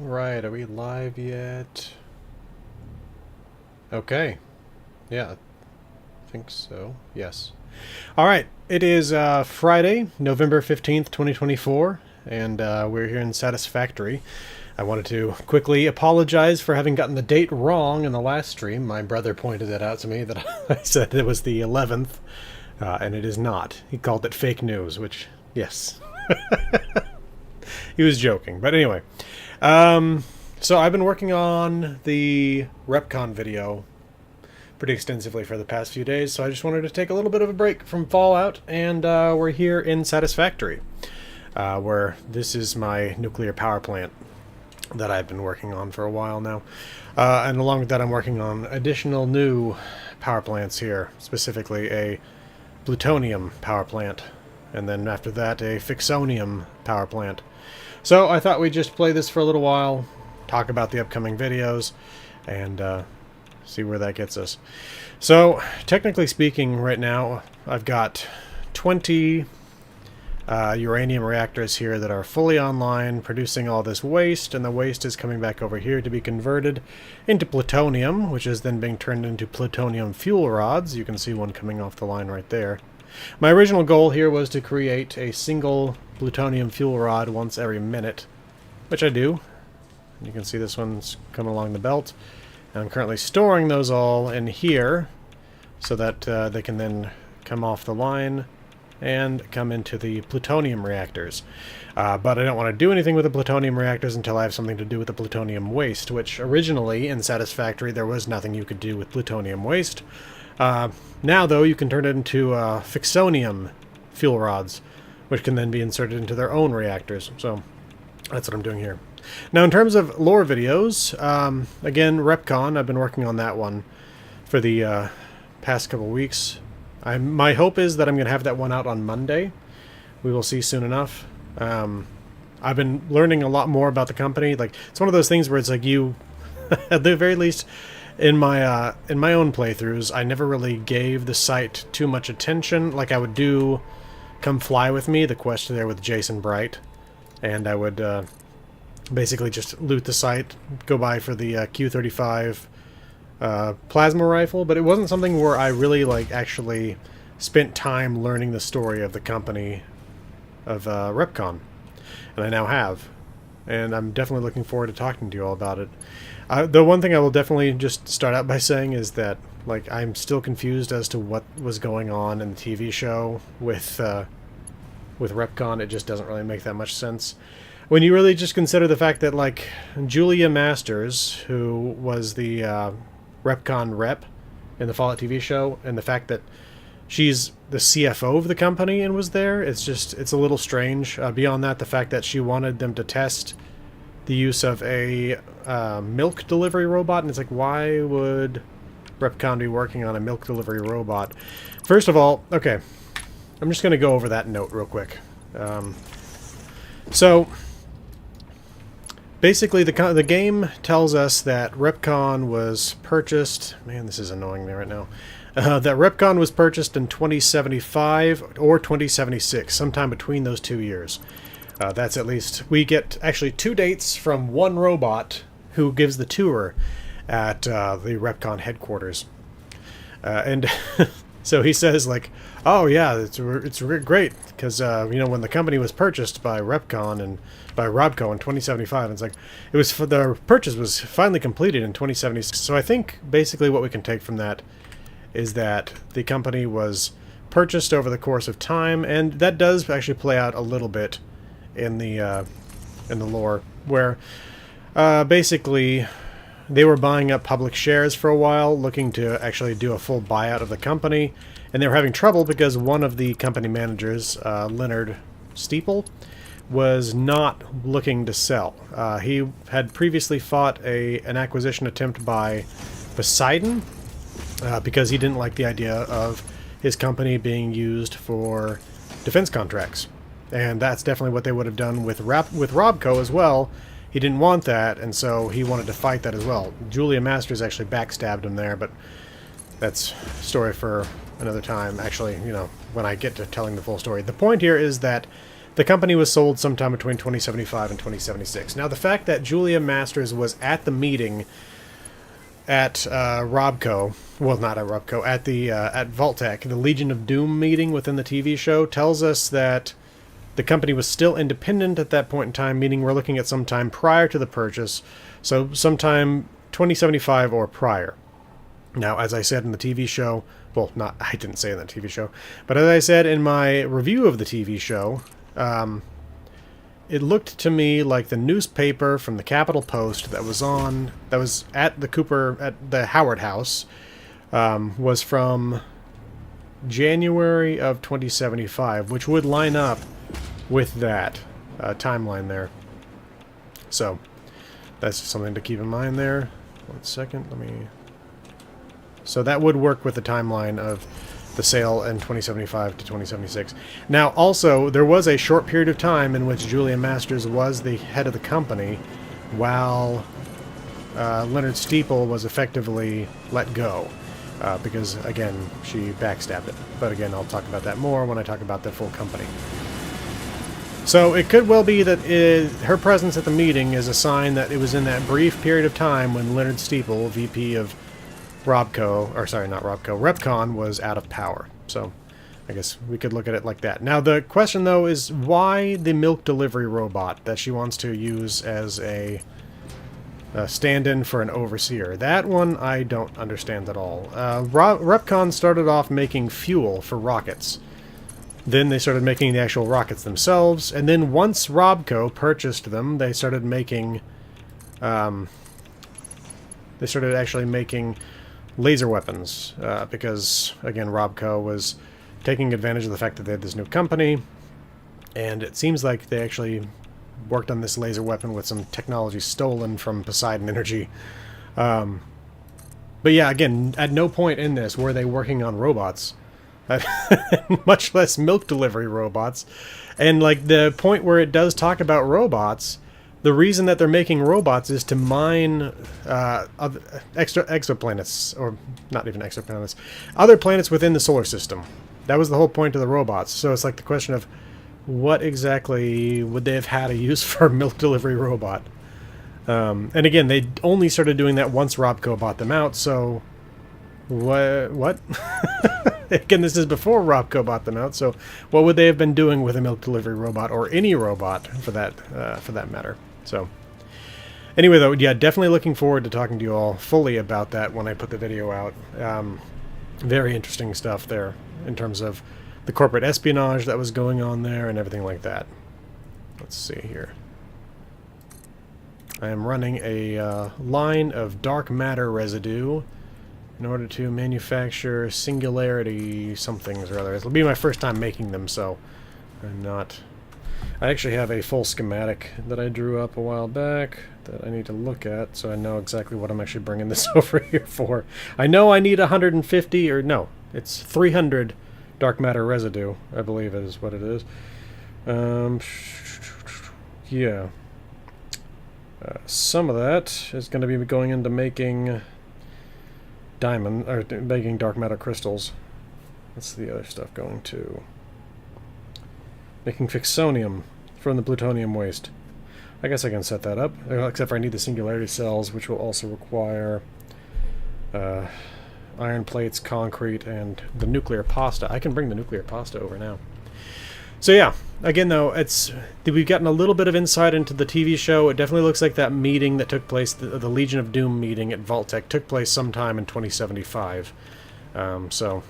Alright, are we live yet? Okay. Yeah, I think so. Yes. Alright, it is Friday, November 15th, 2024, and we're here in Satisfactory. I wanted to quickly apologize for having gotten the date wrong in the last stream. My brother pointed it out to me that I said it was the 11th, and it is not. He called it fake news, which, yes. He was joking, but anyway. So I've been working on the RepCon video pretty extensively for the past few days, so I just wanted to take a little bit of a break from Fallout, and we're here in Satisfactory, where this is my nuclear power plant that I've been working on for a while now. And along with that, I'm working on additional new power plants here, specifically a plutonium power plant, and then after that, a fixonium power plant. So I thought we'd just play this for a little while, talk about the upcoming videos, and see where that gets us. So, technically speaking, right now, I've got 20 uranium reactors here that are fully online, producing all this waste, and the waste is coming back over here to be converted into plutonium, which is then being turned into plutonium fuel rods. You can see one coming off the line right there. My original goal here was to create a single plutonium fuel rod once every minute, which I do. You can see this one's coming along the belt. And I'm currently storing those all in here so that they can then come off the line and come into the plutonium reactors. But I don't want to do anything with the plutonium reactors until I have something to do with the plutonium waste, which originally in Satisfactory there was nothing you could do with plutonium waste. Now, though, you can turn it into fixonium fuel rods, which can then be inserted into their own reactors. So that's what I'm doing here. Now, in terms of lore videos, again, RepCon, I've been working on that one for the past couple weeks. My hope is that I'm going to have that one out on Monday. We will see soon enough. I've been learning a lot more about the company. Like, it's one of those things where it's like you, at the very least, in my own playthroughs, I never really gave the site too much attention. Like I would do Come Fly With Me, the quest there with Jason Bright, and I would basically just loot the site, go by for the Q35 plasma rifle, but it wasn't something where I really actually spent time learning the story of the company of RepCon, and I now have, and I'm definitely looking forward to talking to you all about it. The one thing I will definitely just start out by saying is that I'm still confused as to what was going on in the TV show with RepCon. It just doesn't really make that much sense when you really just consider the fact that Julia Masters, who was the RepCon rep in the Fallout TV show, and the fact that she's the CFO of the company and was there, it's a little strange. Beyond that, the fact that she wanted them to test the use of a milk delivery robot, and it's why would RepCon be working on a milk delivery robot? First of all, okay, I'm just going to go over that note real quick. So, basically, the game tells us that RepCon was purchased... Man, this is annoying me right now. That RepCon was purchased in 2075 or 2076, sometime between those 2 years. That's at least... We get actually 2 dates from one robot who gives the tour at the RepCon headquarters. And so he says, oh yeah, it's great, because, when the company was purchased by RepCon and by Robco in 2075, it's the purchase was finally completed in 2076. So I think basically what we can take from that is that the company was purchased over the course of time, and that does actually play out a little bit in the lore, where basically they were buying up public shares for a while, looking to actually do a full buyout of the company, and they were having trouble because one of the company managers, Leonard Steeple, was not looking to sell. He had previously fought an acquisition attempt by Poseidon because he didn't like the idea of his company being used for defense contracts. And that's definitely what they would have done with Robco as well. He didn't want that, and so he wanted to fight that as well. Julia Masters actually backstabbed him there, but that's a story for another time. Actually, when I get to telling the full story. The point here is that the company was sold sometime between 2075 and 2076. Now, the fact that Julia Masters was at the meeting at Robco, well, not at Robco, at the at Vault-Tec, the Legion of Doom meeting within the TV show, tells us that the company was still independent at that point in time, meaning we're looking at some time prior to the purchase, so sometime 2075 or prior. Now, as I said in the TV show, well, not, I didn't say in the TV show, but as I said in my review of the TV show, it looked to me like the newspaper from the Capitol Post that was at the Howard House, was from January of 2075, which would line up with that timeline there. So that's something to keep in mind there. 1 second, so that would work with the timeline of the sale in 2075 to 2076. Now, also, there was a short period of time in which Julia Masters was the head of the company while Leonard Steeple was effectively let go. Because, again, she backstabbed it. But again, I'll talk about that more when I talk about the full company. So it could well be that her presence at the meeting is a sign that it was in that brief period of time when Leonard Steeple, VP of Repcon, was out of power. So I guess we could look at it like that. Now, the question, though, is why the milk delivery robot that she wants to use as a stand-in for an overseer? That one I don't understand at all. Repcon started off making fuel for rockets. Then they started making the actual rockets themselves, and then once Robco purchased them, they started making, actually making laser weapons, because, again, Robco was taking advantage of the fact that they had this new company, and it seems like they actually worked on this laser weapon with some technology stolen from Poseidon Energy. But yeah, again, at no point in this were they working on robots. Much less milk delivery robots. And like the point where it does talk about robots, the reason that they're making robots is to mine other exoplanets, or not even exoplanets, other planets within the solar system. That was the whole point of the robots. So it's like the question of what exactly would they have had a use for a milk delivery robot? And again, they only started doing that once Robco bought them out, so what? Again, this is before Robco bought them out, so what would they have been doing with a milk delivery robot, or any robot for that matter? So anyway, though, yeah, definitely looking forward to talking to you all fully about that when I put the video out. Very interesting stuff there in terms of the corporate espionage that was going on there and everything like that. Let's see here. I am running a line of dark matter residue in order to manufacture singularity somethings or other. It'll be my first time making them, so I actually have a full schematic that I drew up a while back that I need to look at, so I know exactly what I'm actually bringing this over here for. I know I need 150, or no, it's 300 dark matter residue, I believe is what it is. Yeah. Some of that is going to be going into making making dark matter crystals. What's the other stuff going to? Making fixonium from the plutonium waste. I guess I can set that up, except for I need the singularity cells, which will also require iron plates, concrete, and the nuclear pasta. I can bring the nuclear pasta over now. So yeah, again though, we've gotten a little bit of insight into the TV show. It definitely looks like that meeting that took place, the Legion of Doom meeting at Vault-Tec, took place sometime in 2075. So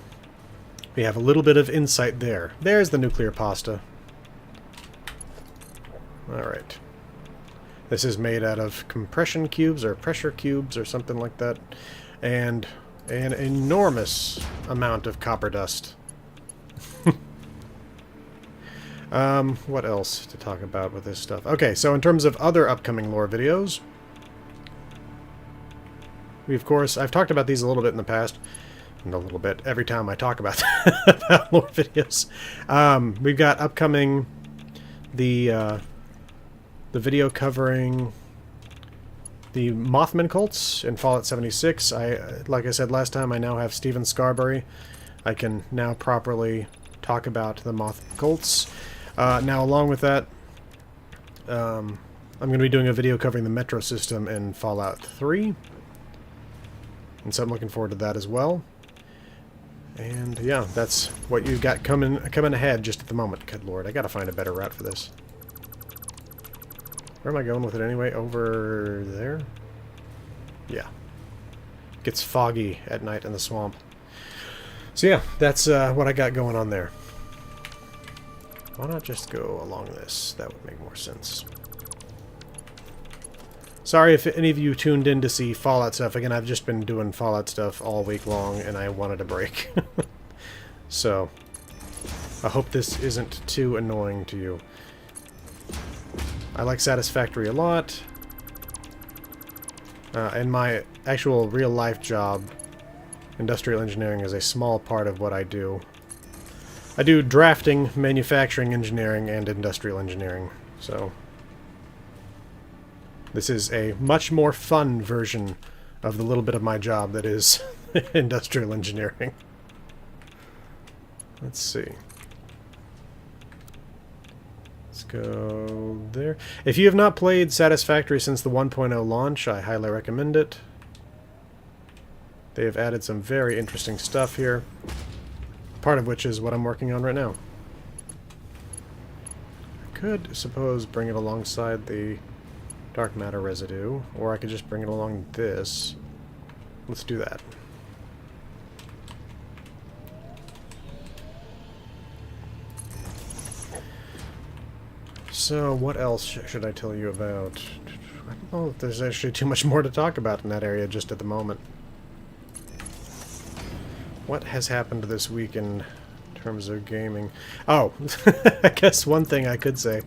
we have a little bit of insight there. There's the nuclear pasta. Alright. This is made out of compression cubes or pressure cubes or something like that. And an enormous amount of copper dust. What else to talk about with this stuff? Okay, so in terms of other upcoming lore videos, of course, I've talked about these a little bit in the past, and a little bit every time I talk about, about lore videos. We've got upcoming the video covering the Mothman cults in Fallout 76. Like I said last time, I now have Stephen Scarberry. I can now properly talk about the Mothman cults. Now, along with that, I'm going to be doing a video covering the metro system in Fallout 3. And so I'm looking forward to that as well. And yeah, that's what you've got coming ahead just at the moment. Good lord, I gotta find a better route for this. Where am I going with it anyway? Over there? Yeah. Gets foggy at night in the swamp. So yeah, that's what I got going on there. Why not just go along this? That would make more sense. Sorry if any of you tuned in to see Fallout stuff. Again, I've just been doing Fallout stuff all week long, and I wanted a break. So, I hope this isn't too annoying to you. I like Satisfactory a lot. And my actual real-life job, industrial engineering, is a small part of what I do. I do drafting, manufacturing engineering, and industrial engineering, so... This is a much more fun version of the little bit of my job that is industrial engineering. Let's see. Let's go there. If you have not played Satisfactory since the 1.0 launch, I highly recommend it. They have added some very interesting stuff here, part of which is what I'm working on right now. I could, suppose, bring it alongside the dark matter residue, or I could just bring it along this. Let's do that. So, what else should I tell you about? I don't know if there's actually too much more to talk about in that area just at the moment. What has happened this week in terms of gaming? Oh, I guess one thing I could say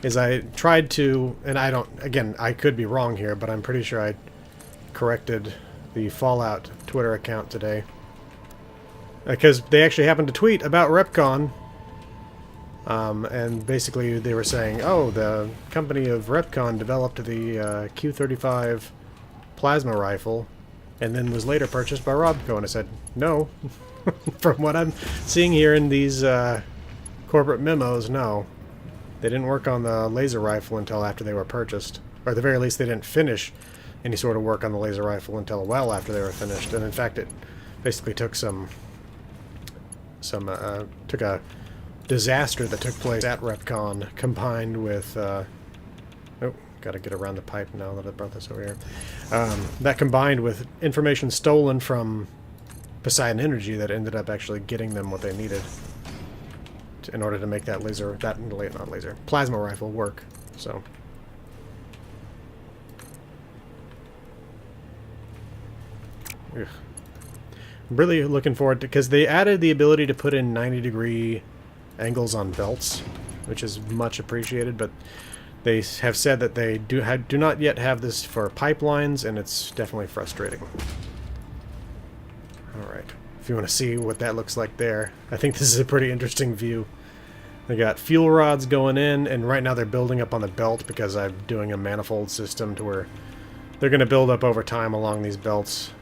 is I tried to, and I don't, again, I could be wrong here, but I'm pretty sure I corrected the Fallout Twitter account today. Because they actually happened to tweet about RepCon, and basically they were saying, oh, the company of RepCon developed the Q35 plasma rifle, and then was later purchased by Robco, and I said, no. From what I'm seeing here in these corporate memos, no. They didn't work on the laser rifle until after they were purchased. Or at the very least, they didn't finish any sort of work on the laser rifle until well after they were finished. And in fact, it basically took took a disaster that took place at RepCon combined with... oh, gotta get around the pipe now that I brought this over here. That combined with information stolen from Poseidon Energy that ended up actually getting them what they needed in order to make that plasma rifle work. So ugh. I'm really looking forward to, because they added the ability to put in 90-degree angles on belts, which is much appreciated, but they have said that they do not yet have this for pipelines, and it's definitely frustrating. Alright, if you want to see what that looks like there, I think this is a pretty interesting view. They got fuel rods going in, and right now they're building up on the belt because I'm doing a manifold system to where they're going to build up over time along these belts.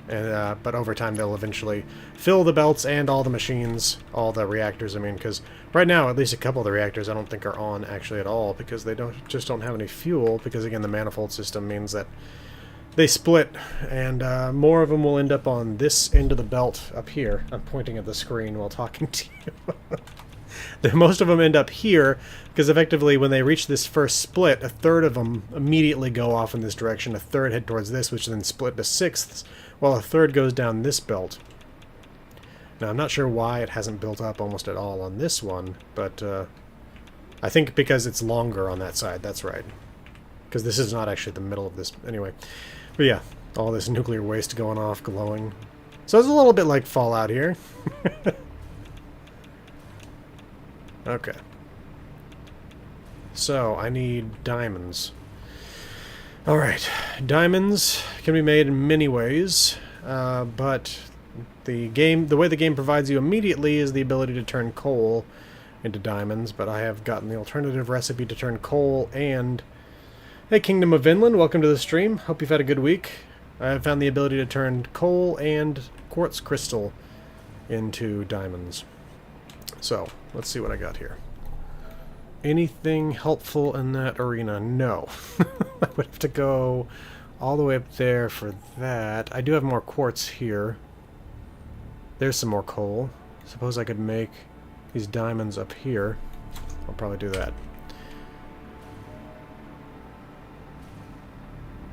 And but over time they'll eventually fill the belts and all the machines, all the reactors, I mean, because right now at least a couple of the reactors I don't think are on actually at all because they just don't have any fuel, because again the manifold system means that they split, and more of them will end up on this end of the belt up here. I'm pointing at the screen while talking to you. Most of them end up here, because effectively when they reach this first split, a third of them immediately go off in this direction, a third head towards this, which then split to sixths, while a third goes down this belt. Now, I'm not sure why it hasn't built up almost at all on this one, but I think because it's longer on that side, that's right. Because this is not actually the middle of this, anyway. But yeah, all this nuclear waste going off, glowing. So it's a little bit like Fallout here. Okay. So, I need diamonds. Alright, diamonds can be made in many ways, but the way the game provides you immediately is the ability to turn coal into diamonds, but I have gotten the alternative recipe to turn coal and... Hey, Kingdom of Vinland, welcome to the stream. Hope you've had a good week. I have found the ability to turn coal and quartz crystal into diamonds. So, let's see what I got here. anything helpful in that arena? No. I would have to go all the way up there for that. I do have more quartz here. There's some more coal. Suppose I could make these diamonds up here. I'll probably do that.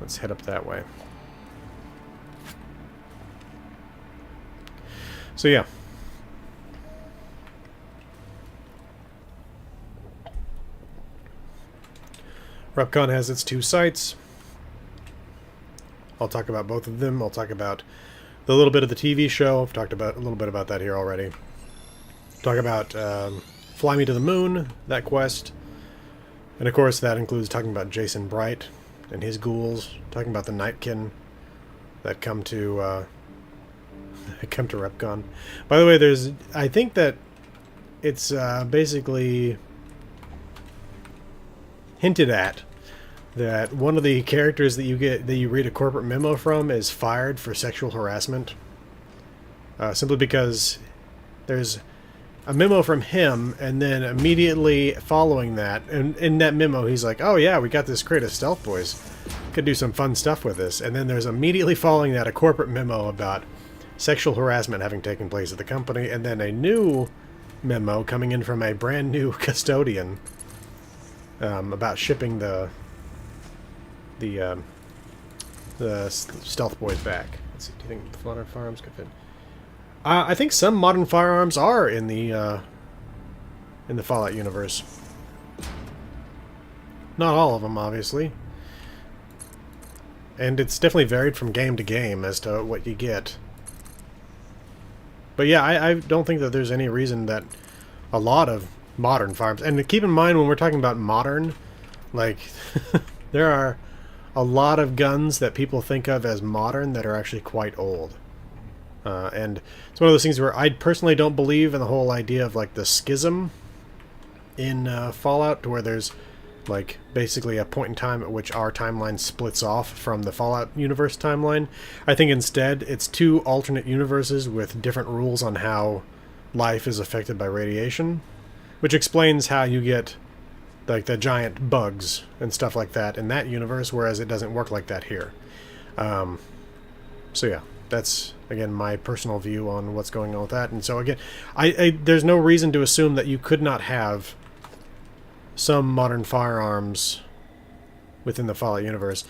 Let's head up that way. So yeah. RepCon has its 2 sites. I'll talk about both of them. I'll talk about the little bit of the TV show. I've talked about a little bit about that here already. Talk about Fly Me to the Moon, that quest. And of course that includes talking about Jason Bright and his ghouls. Talking about the Nightkin that come to RepCon. By the way, I think that it's basically hinted at that one of the characters that you read a corporate memo from is fired for sexual harassment. Simply because there's a memo from him, and then immediately following that, and in that memo he's like, oh yeah, we got this crate of stealth boys. Could do some fun stuff with this. And then there's immediately following that a corporate memo about sexual harassment having taken place at the company, and then a new memo coming in from a brand new custodian about shipping the stealth boys back. Let's see, do you think modern firearms could fit? I think some modern firearms are in the Fallout universe. Not all of them, obviously. And it's definitely varied from game to game as to what you get. But yeah, I don't think that there's any reason that a lot of modern firearms... And keep in mind, when we're talking about modern, like, there are a lot of guns that people think of as modern that are actually quite old. And it's one of those things where I personally don't believe in the whole idea of, like, the schism in Fallout, to where there's, like, basically a point in time at which our timeline splits off from the Fallout universe timeline. I think instead it's 2 alternate universes with different rules on how life is affected by radiation, which explains how you get, like, the giant bugs and stuff like that in that universe, whereas it doesn't work like that here. So yeah, that's, again, my personal view on what's going on with that. And so again, there's no reason to assume that you could not have some modern firearms within the Fallout universe.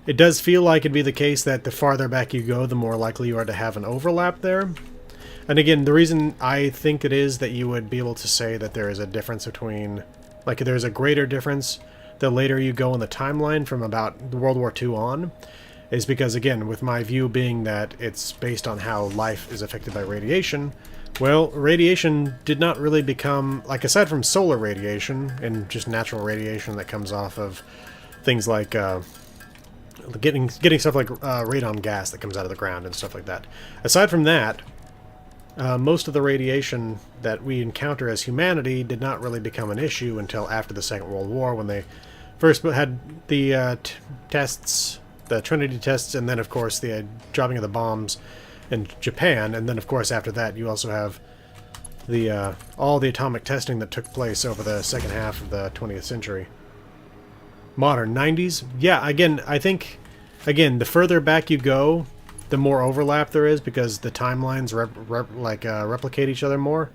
It does feel like it'd be the case that the farther back you go, the more likely you are to have an overlap there. And again, the reason I think it is that you would be able to say that there is a difference between... Like, there's a greater difference the later you go in the timeline from about World War II on, is because, again, with my view being that it's based on how life is affected by radiation, well, radiation did not really become... Like, aside from solar radiation and just natural radiation that comes off of things like getting stuff like radon gas that comes out of the ground and stuff like that. Aside from that, most of the radiation that we encounter as humanity did not really become an issue until after the Second World War, when they first had the tests, the Trinity tests, and then, of course, the dropping of the bombs in Japan. And then, of course, after that, you also have the all the atomic testing that took place over the second half of the 20th century. Modern 90s? Yeah, again, I think, again, the further back you go, the more overlap there is, because the timelines replicate each other more.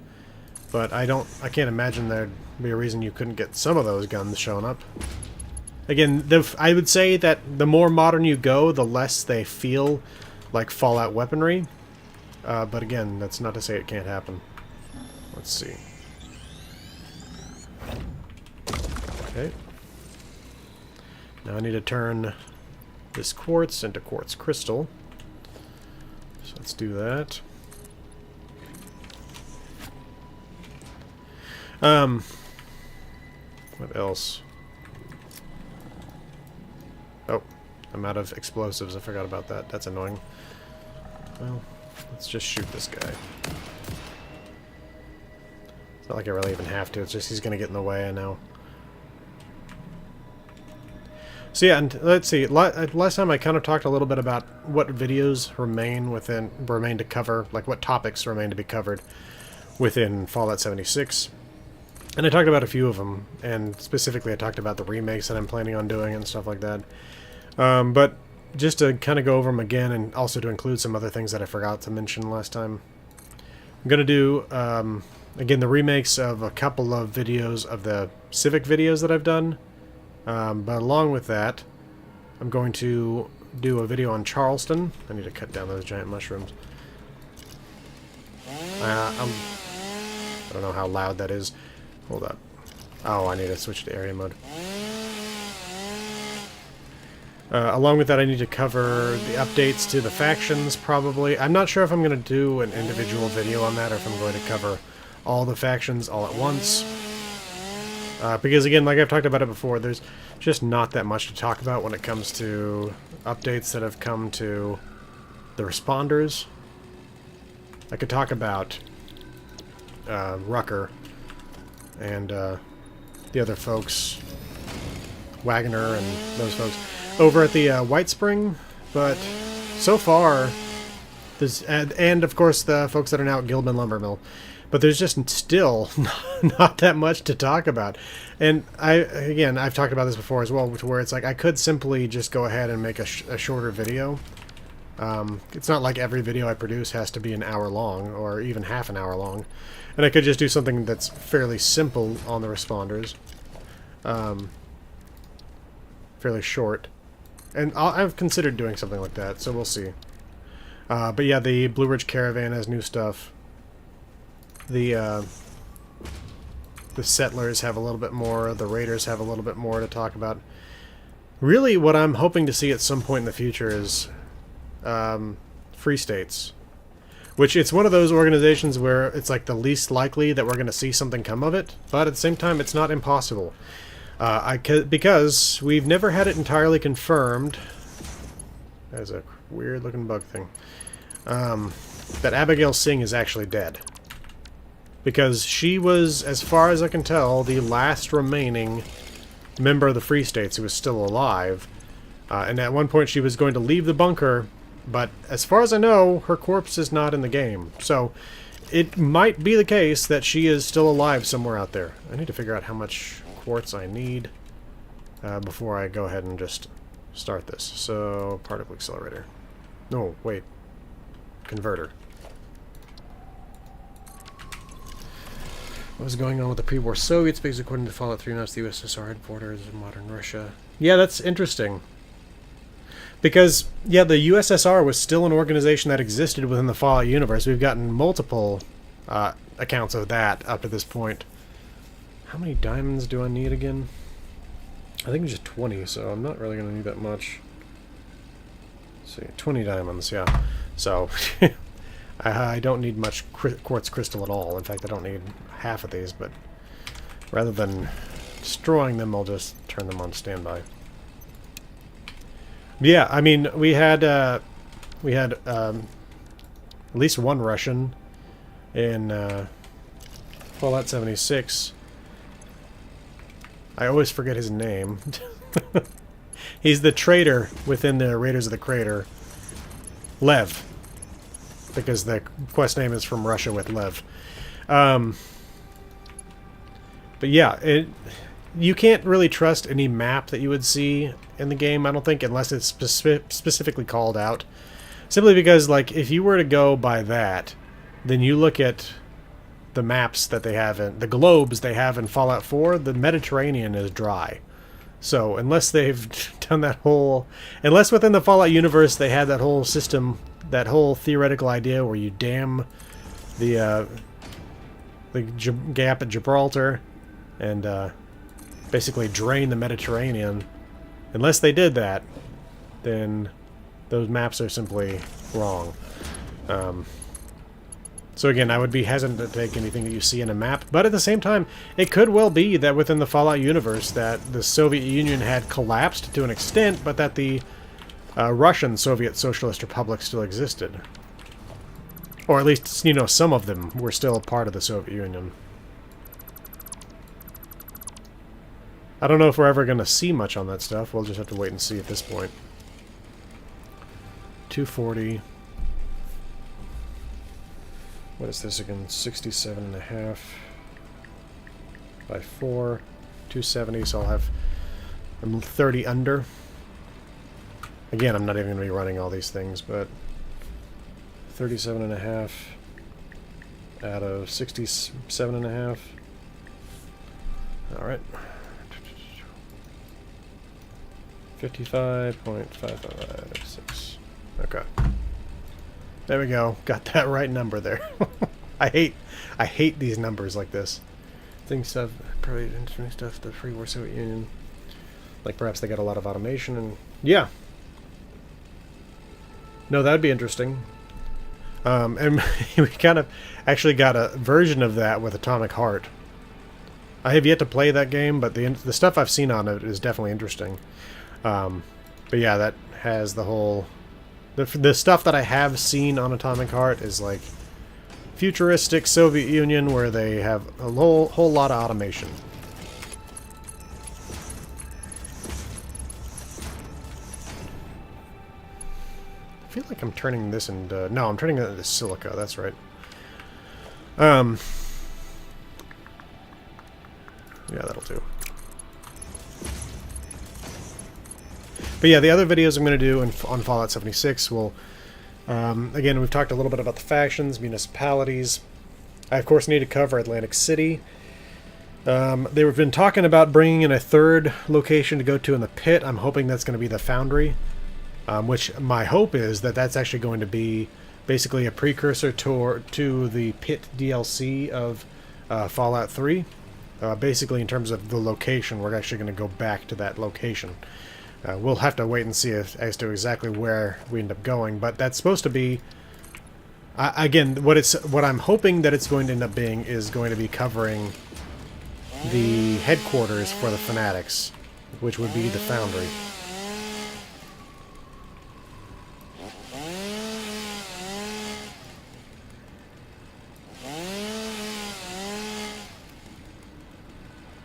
But I can't imagine there'd be a reason you couldn't get some of those guns showing up. Again, I would say that the more modern you go, the less they feel like Fallout weaponry. But again, that's not to say it can't happen. Let's see. Okay. Now I need to turn this quartz into quartz crystal. So let's do that. What else? Oh, I'm out of explosives. I forgot about that. That's annoying. Well, let's just shoot this guy. It's not like I really even have to. It's just he's going to get in the way, I know. So yeah, and let's see. Last time I kind of talked a little bit about what videos remain to cover, like what topics remain to be covered within Fallout 76. And I talked about a few of them, and specifically I talked about the remakes that I'm planning on doing and stuff like that. But just to kind of go over them again, and also to include some other things that I forgot to mention last time, I'm going to do, again, the remakes of a couple of videos of the Civic videos that I've done. But along with that, I'm going to do a video on Charleston. I need to cut down those giant mushrooms. I don't know how loud that is. Hold up. Oh, I need to switch to area mode. Along with that, I need to cover the updates to the factions, probably. I'm not sure if I'm going to do an individual video on that, or if I'm going to cover all the factions all at once. Because, again, like I've talked about it before, there's just not that much to talk about when it comes to updates that have come to the responders. I could talk about Rucker and the other folks, Wagoner and those folks, over at the White Spring, but so far, there's, and of course the folks that are now at Gilman Lumber Mill, but there's just still not that much to talk about. And I've talked about this before as well, to where it's like I could simply just go ahead and make a shorter video. It's not like every video I produce has to be an hour long, or even half an hour long. And I could just do something that's fairly simple on the responders. Fairly short. And I've considered doing something like that, so we'll see. But yeah, the Blue Ridge Caravan has new stuff. The Settlers have a little bit more. The Raiders have a little bit more to talk about. Really, what I'm hoping to see at some point in the future is Free States. Which, it's one of those organizations where it's like the least likely that we're going to see something come of it, but at the same time, it's not impossible. Because we've never had it entirely confirmed. There's a weird looking bug thing. That Abigail Singh is actually dead. Because she was, as far as I can tell, the last remaining member of the Free States who was still alive. And at one point she was going to leave the bunker, but as far as I know, her corpse is not in the game. So it might be the case that she is still alive somewhere out there. I need to figure out how much quartz I need before I go ahead and just start this. So, particle accelerator. No, wait. Converter. What was going on with the pre-war Soviets? Because according to Fallout 3 maps, the USSR had borders in modern Russia. Yeah, that's interesting. Because, yeah, the USSR was still an organization that existed within the Fallout universe. We've gotten multiple accounts of that up to this point. How many diamonds do I need again? I think just 20, so I'm not really going to need that much. Let's see, 20 diamonds, yeah. So, I don't need much quartz crystal at all. In fact, I don't need half of these, but rather than destroying them, I'll just turn them on standby. Yeah, I mean, we had at least one Russian in Fallout 76. I always forget his name. He's the traitor within the Raiders of the Crater. Lev. Because the quest name is from Russia with Lev. But yeah, you can't really trust any map that you would see in the game, I don't think, unless it's specifically called out. Simply because, like, if you were to go by that, then you look at the maps that they have in the globes they have in Fallout 4, the Mediterranean is dry. So unless they've done that whole, unless within the Fallout universe they had that whole system, that whole theoretical idea where you dam the gap at Gibraltar and basically drain the Mediterranean, unless they did that, then those maps are simply wrong. So again, I would be hesitant to take anything that you see in a map, but at the same time, it could well be that within the Fallout universe that the Soviet Union had collapsed to an extent, but that the Russian Soviet Socialist Republic still existed. Or at least, you know, some of them were still a part of the Soviet Union. I don't know if we're ever going to see much on that stuff. We'll just have to wait and see at this point. 240. What is this again? 67.5. by 4, 270, so I'll have... I'm 30 under. Again, I'm not even going to be running all these things, but 37.5 out of 67.5. All right. 55.556. Okay. There we go. Got that right number there. I hate these numbers like this. Things stuff, probably interesting stuff. The pre-war Soviet Union, like perhaps they got a lot of automation and yeah. No, that'd be interesting. And we kind of actually got a version of that with Atomic Heart. I have yet to play that game, but the stuff I've seen on it is definitely interesting. But yeah, that has the whole... The stuff that I have seen on Atomic Heart is like futuristic Soviet Union where they have a whole lot of automation. I feel like I'm turning this into... No, I'm turning it into silica, that's right. Yeah, that'll do. But yeah, the other videos I'm going to do on Fallout 76 will... again, we've talked a little bit about the factions, municipalities. I, of course, need to cover Atlantic City. They've been talking about bringing in a third location to go to in the pit. I'm hoping that's going to be the Foundry. Which my hope is that that's actually going to be basically a precursor to the pit DLC of Fallout 3. Basically, in terms of the location, we're actually going to go back to that location. We'll have to wait and see as to exactly where we end up going, but that's supposed to be... again, what I'm hoping that it's going to end up being is going to be covering the headquarters for the Fanatics, which would be the Foundry.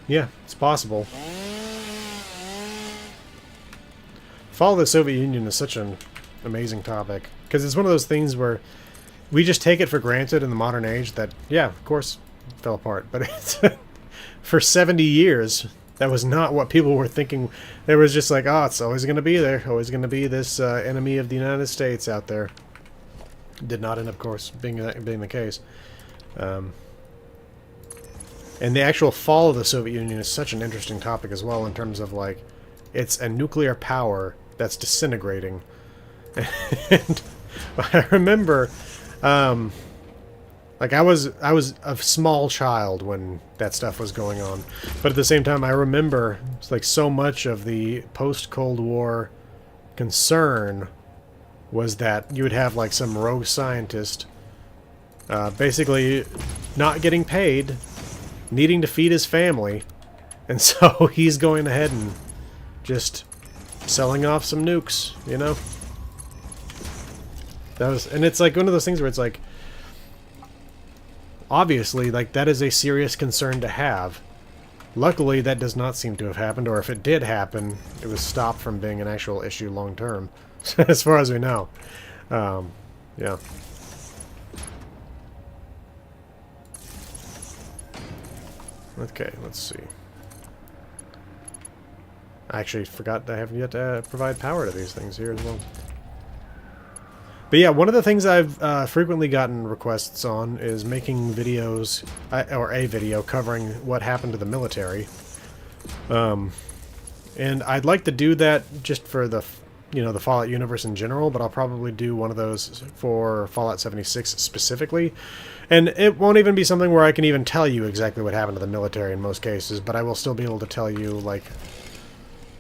Yeah, it's possible. Fall of the Soviet Union is such an amazing topic, because it's one of those things where we just take it for granted in the modern age that, yeah, of course, it fell apart. But it's for 70 years, that was not what people were thinking. There was just like, oh, it's always going to be there. Always going to be this enemy of the United States out there. Did not end up, of course, being the case. And the actual fall of the Soviet Union is such an interesting topic as well, in terms of, like, it's a nuclear power that's disintegrating. And I remember, like, I was a small child when that stuff was going on, but at the same time, I remember, it's like, so much of the post-Cold War concern was that you would have, like, some rogue scientist basically not getting paid, needing to feed his family, and so he's going ahead and just selling off some nukes, you know? And it's like one of those things where it's like, obviously, like, that is a serious concern to have. Luckily, that does not seem to have happened, or if it did happen, it was stopped from being an actual issue long term, as far as we know. Yeah. Okay, let's see. I actually forgot that I haven't yet to provide power to these things here as well. But yeah, one of the things I've frequently gotten requests on is making videos, or a video covering what happened to the military. And I'd like to do that just for the, the Fallout universe in general, but I'll probably do one of those for Fallout 76 specifically. And it won't even be something where I can even tell you exactly what happened to the military in most cases, but I will still be able to tell you, like,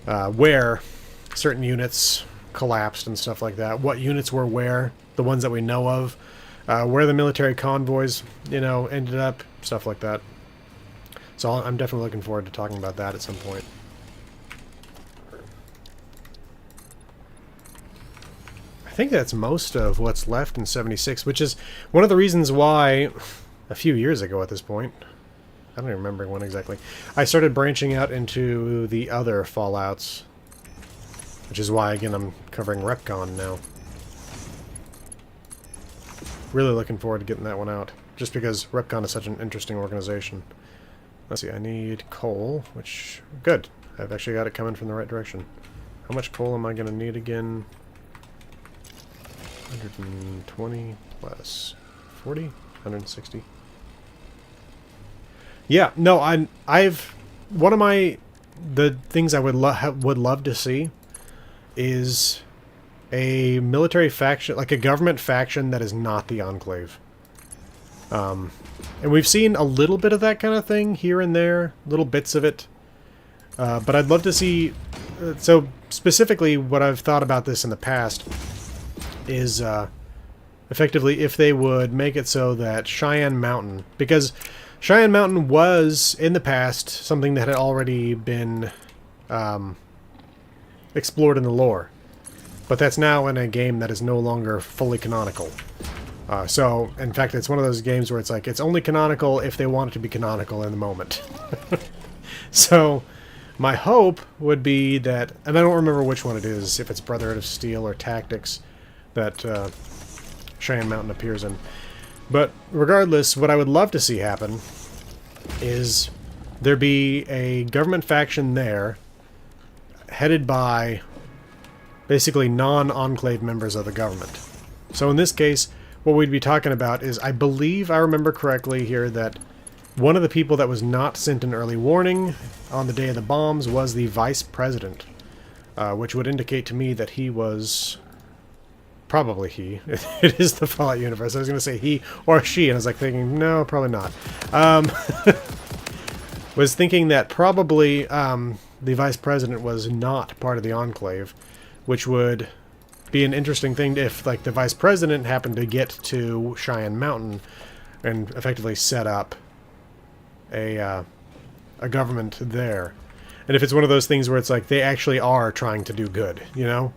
where certain units collapsed and stuff like that, what units were where, the ones that we know of, where the military convoys, ended up, stuff like that. So I'm definitely looking forward to talking about that at some point. I think that's most of what's left in 76, which is one of the reasons why, a few years ago at this point, I don't even remember when exactly, I started branching out into the other Fallouts, which is why, again, I'm covering Repcon now. Really looking forward to getting that one out, just because Repcon is such an interesting organization. Let's see, I need coal, which... Good. I've actually got it coming from the right direction. How much coal am I going to need again? 120 plus 40? 160? Yeah, no, I've... One of the things I would love to see is a military faction, like a government faction that is not the Enclave. And we've seen a little bit of that kind of thing here and there, little bits of it. But I'd love to see... so, specifically, what I've thought about this in the past is, effectively, if they would make it so that Cheyenne Mountain... Because Cheyenne Mountain was, in the past, something that had already been explored in the lore. But that's now in a game that is no longer fully canonical. So, in fact, it's one of those games where it's like, it's only canonical if they want it to be canonical in the moment. So, my hope would be that, and I don't remember which one it is, if it's Brotherhood of Steel or Tactics, that Cheyenne Mountain appears in. But, regardless, what I would love to see happen is there be a government faction there, headed by basically non-Enclave members of the government. So in this case, what we'd be talking about is, I believe I remember correctly here, that one of the people that was not sent an early warning on the day of the bombs was the Vice President, which would indicate to me that he was... Probably he. It is the Fallout universe. I was going to say he or she, and I was like thinking, no, probably not. Was thinking that probably the Vice President was not part of the Enclave, which would be an interesting thing if, like, the Vice President happened to get to Cheyenne Mountain and effectively set up a government there. And if it's one of those things where it's like they actually are trying to do good, you know?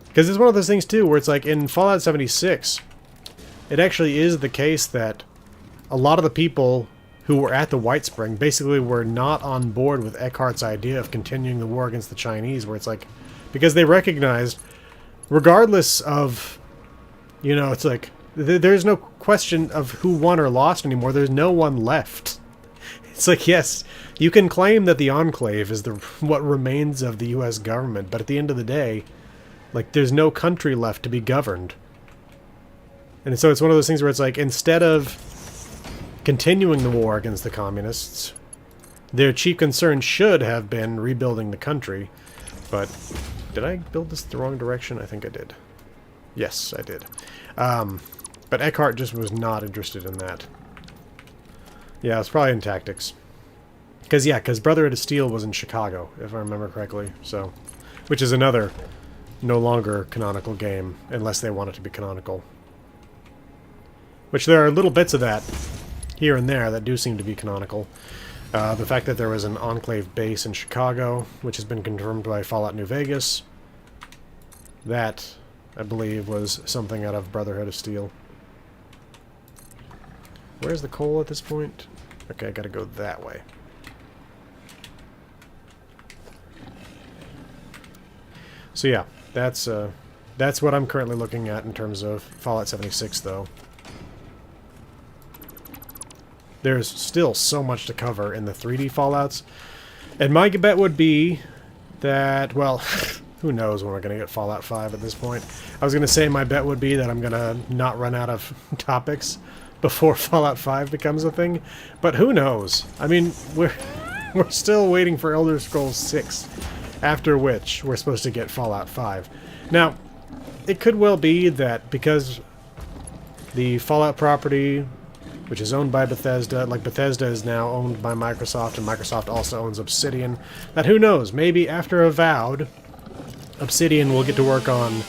Because it's one of those things, too, where it's like in Fallout 76, it actually is the case that a lot of the people who were at the White Spring basically were not on board with Eckhart's idea of continuing the war against the Chinese, where it's like, because they recognized, regardless of, you know, it's like, there's no question of who won or lost anymore. There's no one left. It's like, yes, you can claim that the Enclave is what remains of the U.S. government, but at the end of the day, like, there's no country left to be governed. And so it's one of those things where it's like, instead of continuing the war against the communists, their chief concern should have been rebuilding the country. But did I build this the wrong direction? I think I did. Yes, I did. But Eckhart just was not interested in that. Yeah, it's probably in Tactics. Because Brotherhood of Steel was in Chicago, if I remember correctly. So, which is another no longer canonical game, unless they want it to be canonical. Which there are little bits of that here and there that do seem to be canonical. The fact that there was an Enclave base in Chicago, which has been confirmed by Fallout New Vegas. That, I believe, was something out of Brotherhood of Steel. Where's the coal at this point? Okay, I gotta go that way. So yeah, that's what I'm currently looking at in terms of Fallout 76, though. There's still so much to cover in the 3D Fallouts. And my bet would be that, well, who knows when we're going to get Fallout 5 at this point. I was going to say my bet would be that I'm going to not run out of topics before Fallout 5 becomes a thing. But who knows? I mean, we're still waiting for Elder Scrolls 6, after which we're supposed to get Fallout 5. Now, it could well be that because the Fallout property, which is owned by Bethesda, like Bethesda is now owned by Microsoft, and Microsoft also owns Obsidian, that who knows, maybe after Avowed, Obsidian will get to work on,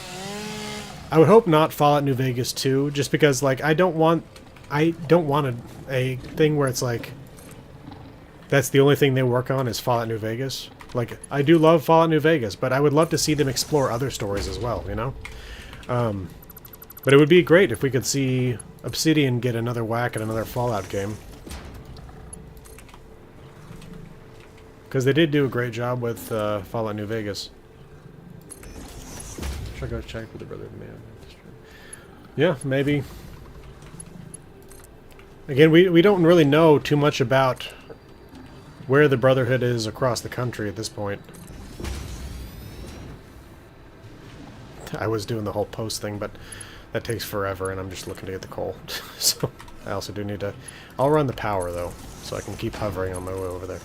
I would hope not Fallout New Vegas 2, just because, like, I don't want a thing where it's like, that's the only thing they work on is Fallout New Vegas. Like, I do love Fallout New Vegas, but I would love to see them explore other stories as well, you know? But it would be great if we could see Obsidian get another whack at another Fallout game. Because they did do a great job with Fallout New Vegas. Should I go check with the Brother of Man? Yeah, maybe. Again, we don't really know too much about where the Brotherhood is across the country at this point. I was doing the whole post thing, but that takes forever, and I'm just looking to get the coal. So I also do need to... I'll run the power, though, so I can keep hovering on my way over there.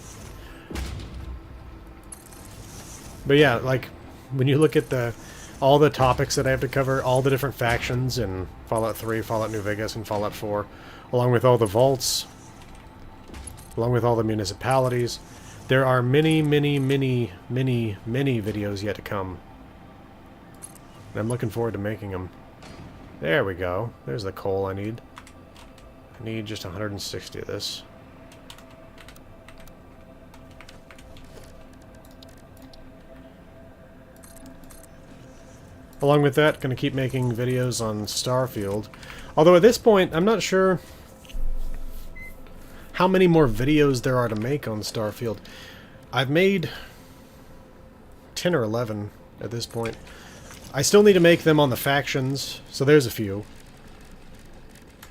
But yeah, like, when you look at all the topics that I have to cover, all the different factions in Fallout 3, Fallout New Vegas, and Fallout 4, along with all the vaults, along with all the municipalities, there are many, many, many, many, many videos yet to come. And I'm looking forward to making them. There we go. There's the coal I need. I need just 160 of this. Along with that, going to keep making videos on Starfield. Although at this point, I'm not sure how many more videos there are to make on Starfield. I've made 10 or 11 at this point. I still need to make them on the factions, so there's a few.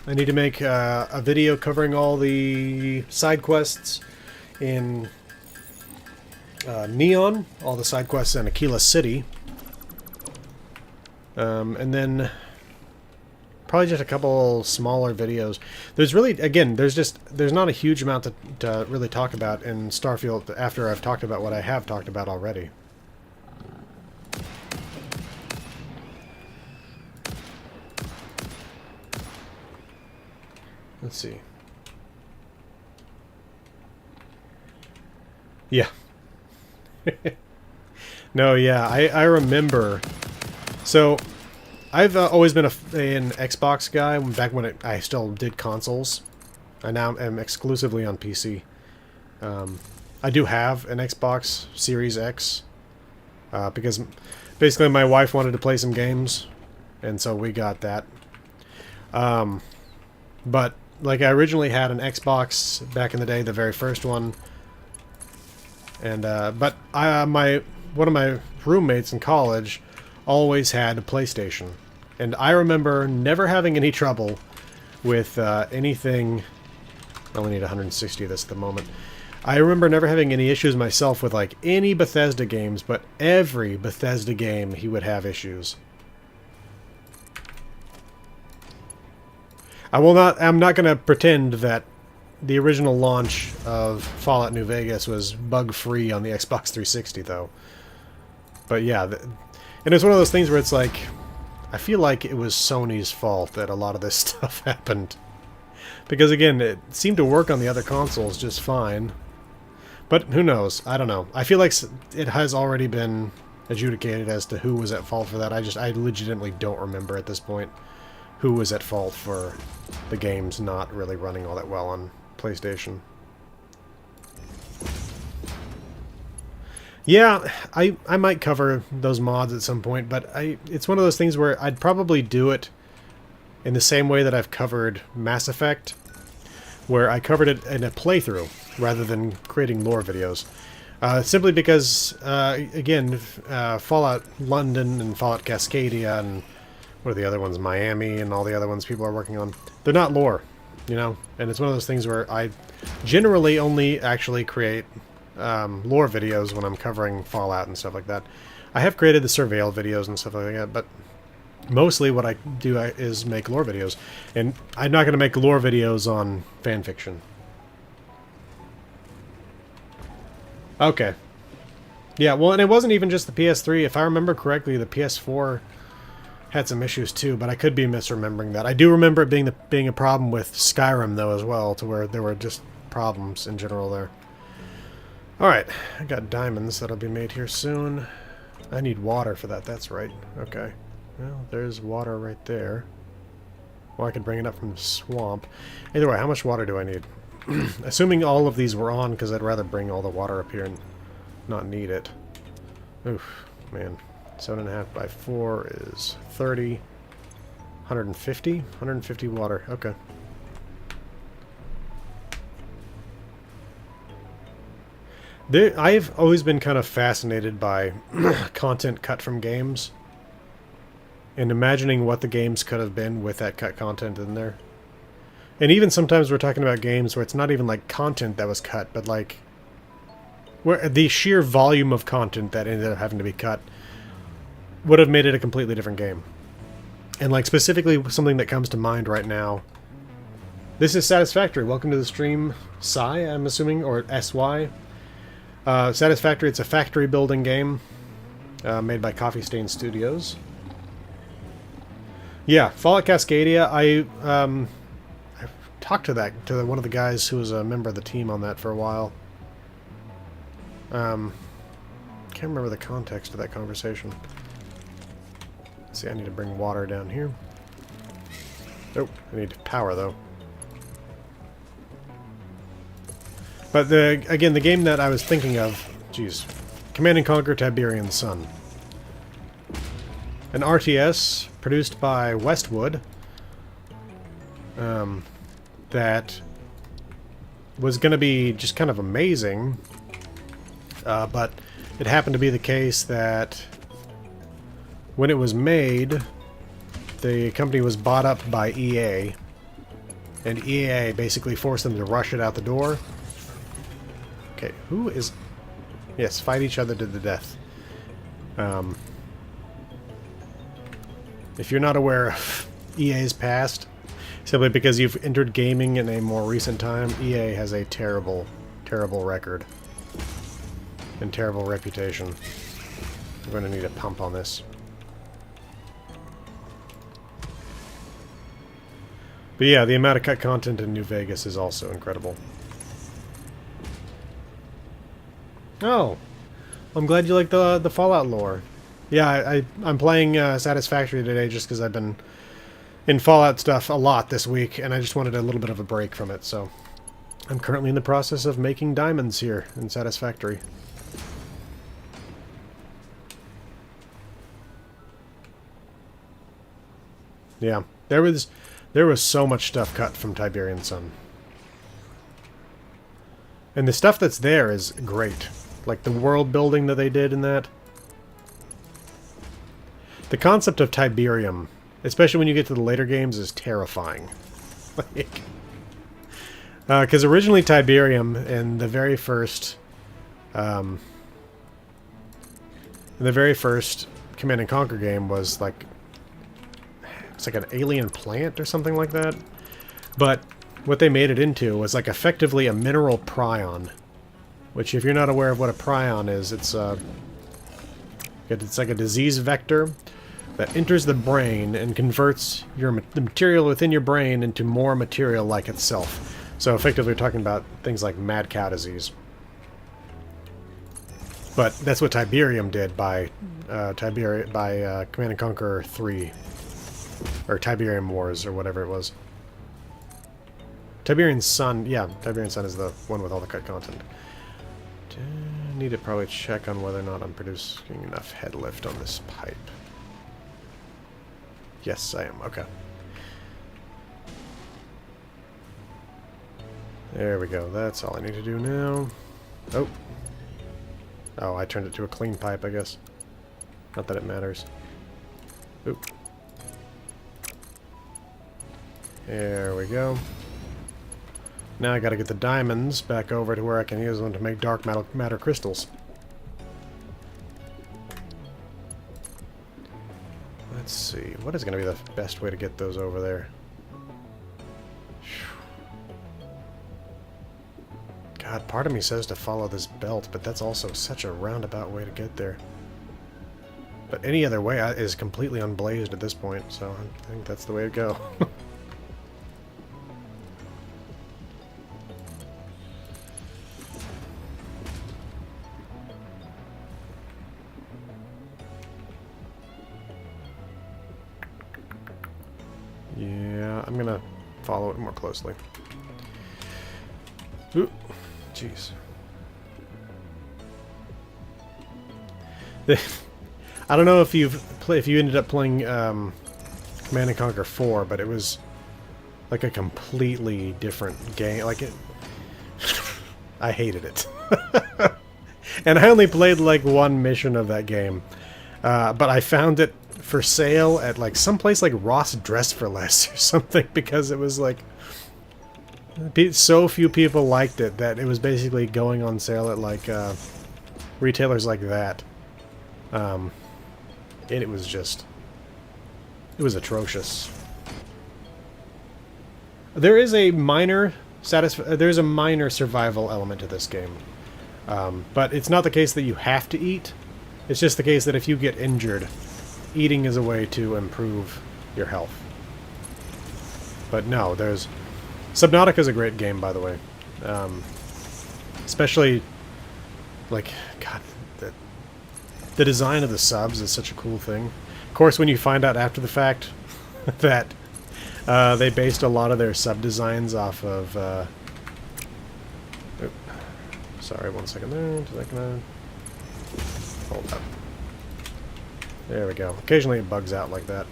I need to make a video covering all the side quests in Neon, all the side quests in Aquila City. And then probably just a couple smaller videos. There's really, again, there's not a huge amount to really talk about in Starfield after I've talked about what I have talked about already. Let's see. Yeah. No, yeah, I remember. So, I've always been an Xbox guy, back when I still did consoles. I now am exclusively on PC. I do have an Xbox Series X, because basically my wife wanted to play some games, and so we got that. But, like, I originally had an Xbox back in the day, the very first one. And, but one of my roommates in college always had a PlayStation. And I remember never having any trouble with anything... I only need 160 of this at the moment. I remember never having any issues myself with, like, any Bethesda games, but every Bethesda game he would have issues. I'm not going to pretend that the original launch of Fallout New Vegas was bug-free on the Xbox 360, though. But yeah, and it's one of those things where it's like, I feel like it was Sony's fault that a lot of this stuff happened. Because again, it seemed to work on the other consoles just fine. But who knows? I don't know. I feel like it has already been adjudicated as to who was at fault for that. I legitimately don't remember at this point who was at fault for the games not really running all that well on PlayStation. Yeah, I might cover those mods at some point, but it's one of those things where I'd probably do it in the same way that I've covered Mass Effect, where I covered it in a playthrough rather than creating lore videos. Simply because, again, Fallout London and Fallout Cascadia and what are the other ones, Miami and all the other ones people are working on, they're not lore, you know? And it's one of those things where I generally only actually create lore videos when I'm covering Fallout and stuff like that. I have created the Surveil videos and stuff like that, but mostly what I do is make lore videos. And I'm not going to make lore videos on fanfiction. Okay. Yeah, well, and it wasn't even just the PS3. If I remember correctly, the PS4 had some issues too, but I could be misremembering that. I do remember it being a problem with Skyrim, though, as well, to where there were just problems in general there. Alright, I got diamonds that'll be made here soon. I need water for that, that's right. Okay. Well, there's water right there. Or I could bring it up from the swamp. Either way, how much water do I need? Assuming all of these were on, because I'd rather bring all the water up here and not need it. Oof, man. 7.5 by 4 is 30. 150? 150 water, okay. I've always been kind of fascinated by content cut from games. And imagining what the games could have been with that cut content in there. And even sometimes we're talking about games where it's not even like content that was cut, but like where the sheer volume of content that ended up having to be cut would have made it a completely different game. And like specifically something that comes to mind right now. This is Satisfactory. Welcome to the stream, Psy, I'm assuming, or SY. Satisfactory, it's a factory building game made by Coffee Stain Studios. Yeah, Fallout Cascadia, I talked to one of the guys who was a member of the team on that for a while. Can't remember the context of that conversation. Let's see, I need to bring water down here. Oh, I need power though. But again, the game that I was thinking of, geez, Command & Conquer Tiberian Sun. An RTS produced by Westwood that was going to be just kind of amazing, but it happened to be the case that when it was made, the company was bought up by EA, and EA basically forced them to rush it out the door. Okay, who is... Yes, fight each other to the death. If you're not aware of EA's past, simply because you've entered gaming in a more recent time, EA has a terrible, terrible record. And terrible reputation. I'm going to need a pump on this. But yeah, the amount of cut content in New Vegas is also incredible. Oh, I'm glad you like the Fallout lore. Yeah, I'm playing Satisfactory today just because I've been in Fallout stuff a lot this week, and I just wanted a little bit of a break from it, so I'm currently in the process of making diamonds here in Satisfactory. Yeah, there was so much stuff cut from Tiberian Sun. And the stuff that's there is great. Like the world building that they did in that. The concept of Tiberium, especially when you get to the later games, is terrifying. Because originally Tiberium in the very first Command & Conquer game was like, it's like an alien plant or something like that. But what they made it into was like effectively a mineral prion, which if you're not aware of what a prion is, it's like a disease vector that enters the brain and converts the material within your brain into more material like itself. So effectively we're talking about things like mad cow disease. But that's what Tiberium did by Command & Conquer 3. Or Tiberium Wars, or whatever it was. Tiberian Sun, yeah, Tiberian Sun is the one with all the cut content. Need to probably check on whether or not I'm producing enough head lift on this pipe. Yes, I am. Okay. There we go. That's all I need to do now. Oh. Oh, I turned it to a clean pipe, I guess. Not that it matters. Oop. There we go. Now I gotta get the diamonds back over to where I can use them to make dark matter crystals. Let's see. What is gonna be the best way to get those over there? God, part of me says to follow this belt, but that's also such a roundabout way to get there. But any other way is completely unblazed at this point, so I think that's the way to go. Yeah, I'm gonna follow it more closely. Ooh, jeez. I don't know if you ended up playing Command & Conquer 4, but it was like a completely different game. Like it, I hated it, and I only played like one mission of that game, but I found it for sale at like someplace like Ross Dress for Less or something, because it was like So few people liked it that it was basically going on sale at like retailers like that. And it was just... It was atrocious. There is a minor there's a minor survival element to this game. But it's not the case that you have to eat. It's just the case that if you get injured, eating is a way to improve your health. But no, there's... Subnautica is a great game, by the way. Especially, like, God, the design of the subs is such a cool thing. Of course, when you find out after the fact that they based a lot of their sub designs off of... sorry, 1 second there. Hold up. There we go. Occasionally it bugs out like that.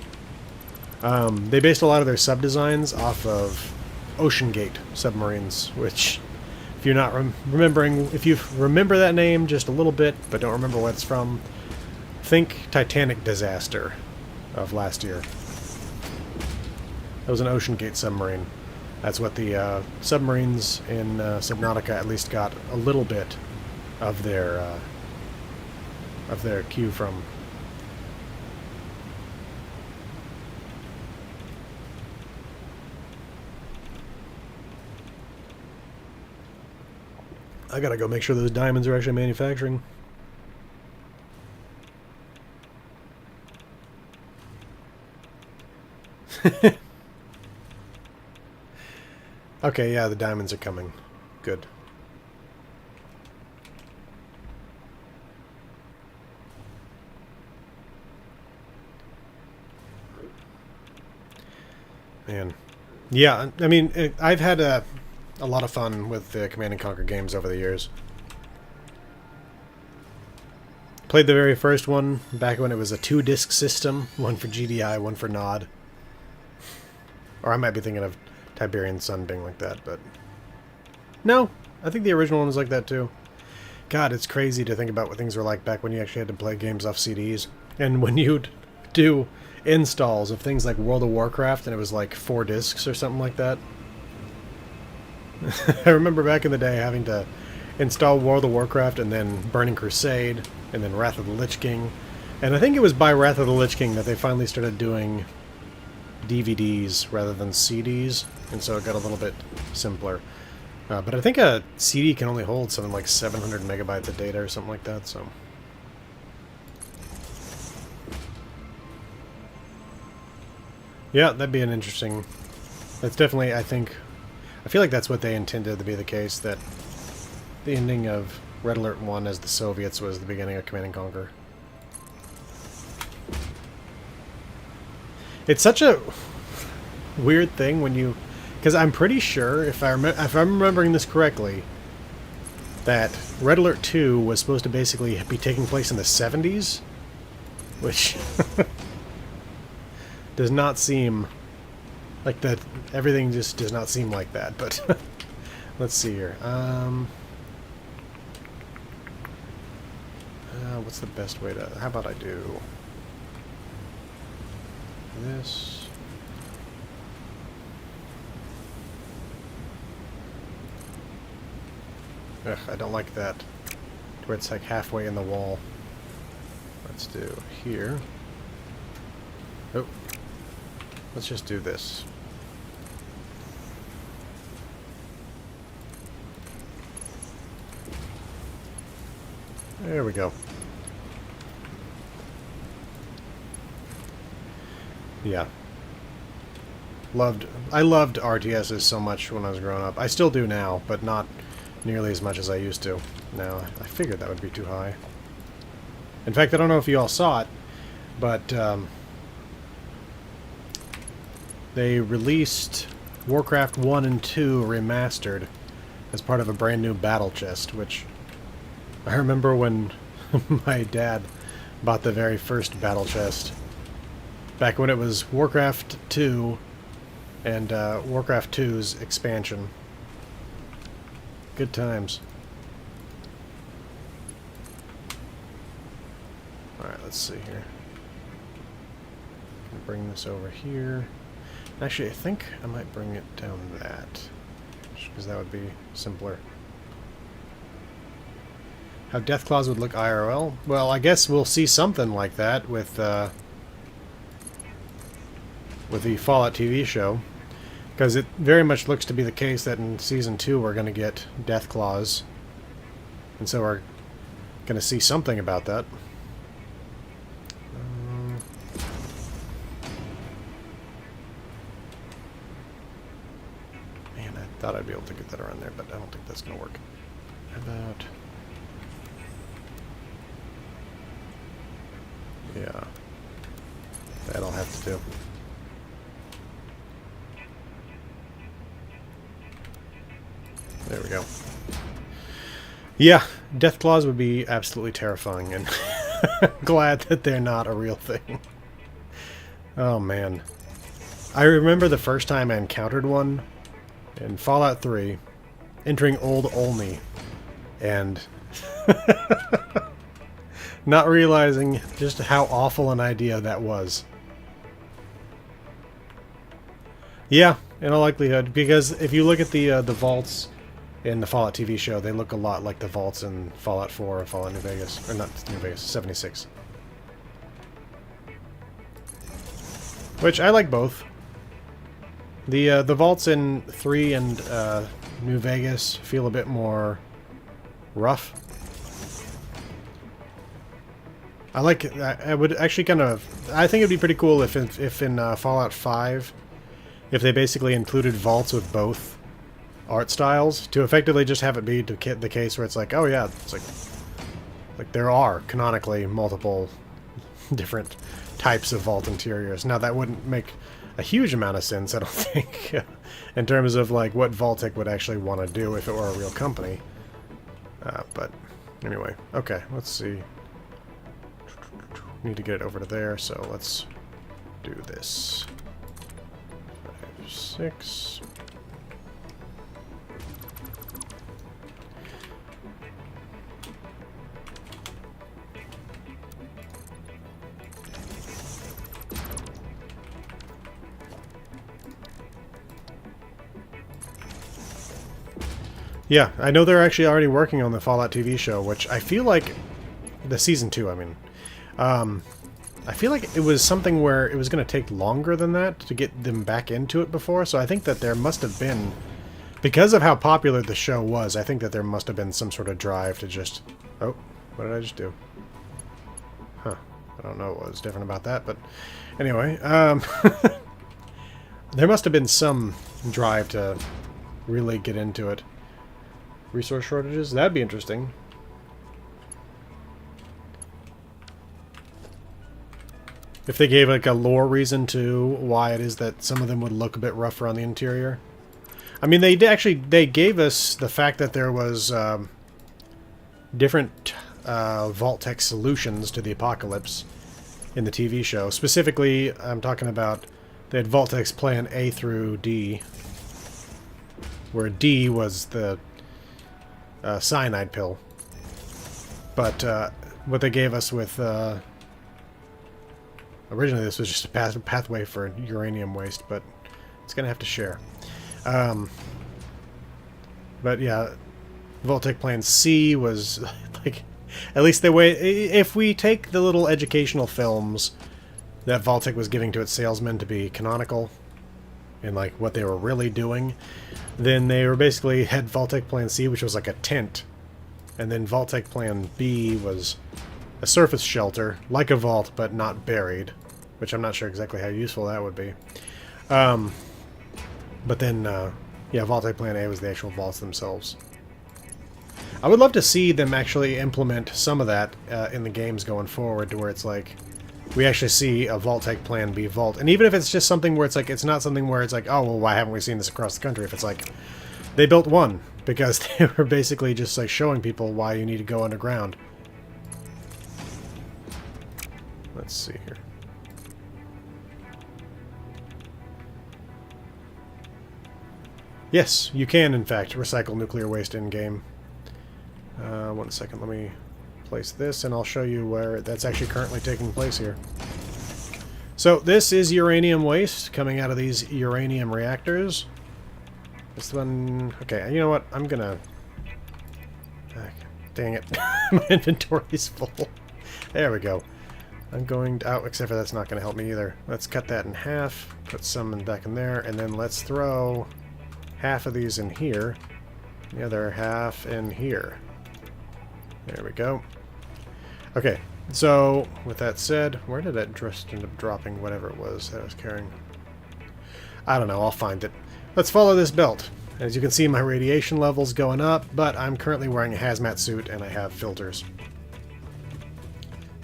They based a lot of their sub designs off of Ocean Gate submarines, which, if you're not if you remember that name just a little bit, but don't remember what it's from, think Titanic disaster of last year. That was an Ocean Gate submarine. That's what the submarines in Subnautica at least got a little bit of their cue from. I gotta go make sure those diamonds are actually manufacturing. Okay, yeah, the diamonds are coming. Good. Man. Yeah, I mean, I've had a lot of fun with the Command & Conquer games over the years. Played the very first one back when it was a 2-disc system, one for GDI, one for NOD. Or I might be thinking of Tiberian Sun being like that, but... No, I think the original one was like that too. God, it's crazy to think about what things were like back when you actually had to play games off CDs. And when you'd do installs of things like World of Warcraft and it was like 4 discs or something like that. I remember back in the day having to install World of Warcraft and then Burning Crusade and then Wrath of the Lich King. And I think it was by Wrath of the Lich King that they finally started doing DVDs rather than CDs, and so it got a little bit simpler. But I think a CD can only hold something like 700 megabytes of data or something like that, so... Yeah, that'd be an interesting... That's definitely, I think... I feel like that's what they intended to be the case, that the ending of Red Alert 1 as the Soviets was the beginning of Command & Conquer. It's such a weird thing when you... Because I'm pretty sure, if I'm remembering this correctly, that Red Alert 2 was supposed to basically be taking place in the 70s, which does not seem like that. Everything just does not seem like that, but let's see here. What's the best way to... How about I do this? Ugh, I don't like that. Where it's like halfway in the wall. Let's do here. Oh. Let's just do this. There we go. Yeah. I loved RTSs so much when I was growing up. I still do now, but not nearly as much as I used to. Now, I figured that would be too high. In fact, I don't know if you all saw it, but they released Warcraft 1 and 2 remastered as part of a brand new battle chest, which I remember when my dad bought the very first battle chest. Back when it was Warcraft 2 and Warcraft 2's expansion. Good times. Alright, let's see here. Bring this over here. Actually, I think I might bring it down that. because that would be simpler. How Deathclaws would look IRL? Well, I guess we'll see something like that with the Fallout TV show, because it very much looks to be the case that in Season 2 we're going to get Deathclaws, and so we're going to see something about that. Man, I thought I'd be able to get that around there, but I don't think that's going to work. How about... yeah. That'll have to do. There we go. Yeah, Deathclaws would be absolutely terrifying, and glad that they're not a real thing. Oh, man. I remember the first time I encountered one in Fallout 3, entering Old Olney, and not realizing just how awful an idea that was. Yeah, in all likelihood, because if you look at the vaults in the Fallout TV show, they look a lot like the vaults in Fallout 4 or Fallout New Vegas. Or not New Vegas, 76. Which, I like both. The vaults in 3 and New Vegas feel a bit more rough. I would actually kind of... I think it'd be pretty cool if in Fallout 5, if they basically included vaults with both art styles, to effectively just have it be the case where it's like, oh yeah, it's like there are canonically multiple different types of vault interiors. Now that wouldn't make a huge amount of sense, I don't think, in terms of like what Vault-Tec would actually want to do if it were a real company. But anyway, okay, let's see. Need to get it over to there, so let's do this. 5, 6. Yeah, I know they're actually already working on the Fallout TV show, which I feel like... the Season 2, I mean. I feel like it was something where it was going to take longer than that to get them back into it before, so I think that there must have been... because of how popular the show was, I think that there must have been some sort of drive to just... oh, what did I just do? Huh. I don't know what was different about that, but... anyway, there must have been some drive to really get into it. Resource shortages? That'd be interesting. If they gave like a lore reason to why it is that some of them would look a bit rougher on the interior. I mean, they gave us the fact that there was different Vault-Tec solutions to the apocalypse in the TV show. Specifically, I'm talking about they had Vault-Tec's plan A through D, where D was the cyanide pill. But what they gave us with... originally this was just a pathway for uranium waste, but it's going to have to share. But yeah, Vault-Tec Plan C was like... at least the way... if we take the little educational films that Vault-Tec was giving to its salesmen to be canonical, and like what they were really doing, then they were basically had Vault-Tec Plan C, which was like a tent, and then Vault-Tec Plan B was a surface shelter, like a vault, but not buried, which I'm not sure exactly how useful that would be. But then, yeah, Vault-Tec Plan A was the actual vaults themselves. I would love to see them actually implement some of that in the games going forward, to where it's like, we actually see a Vault-Tec Plan B vault. And even if it's just something where it's like, it's not something where it's like, oh, well, why haven't we seen this across the country? If it's like, they built one, because they were basically just like showing people why you need to go underground. Let's see here. Yes, you can, in fact, recycle nuclear waste in-game. 1 second, let me place this, and I'll show you where that's actually currently taking place here. So, this is uranium waste coming out of these uranium reactors. This one... Okay, you know what? I'm gonna... dang it. My inventory's full. There we go. I'm going to... Oh, except for that's not going to help me either. Let's cut that in half. Put some back in there. And then let's throw half of these in here. The other half in here. There we go. Okay. So, with that said, where did that just end up dropping whatever it was that I was carrying? I don't know. I'll find it. Let's follow this belt. As you can see, my radiation level's going up, but I'm currently wearing a hazmat suit and I have filters.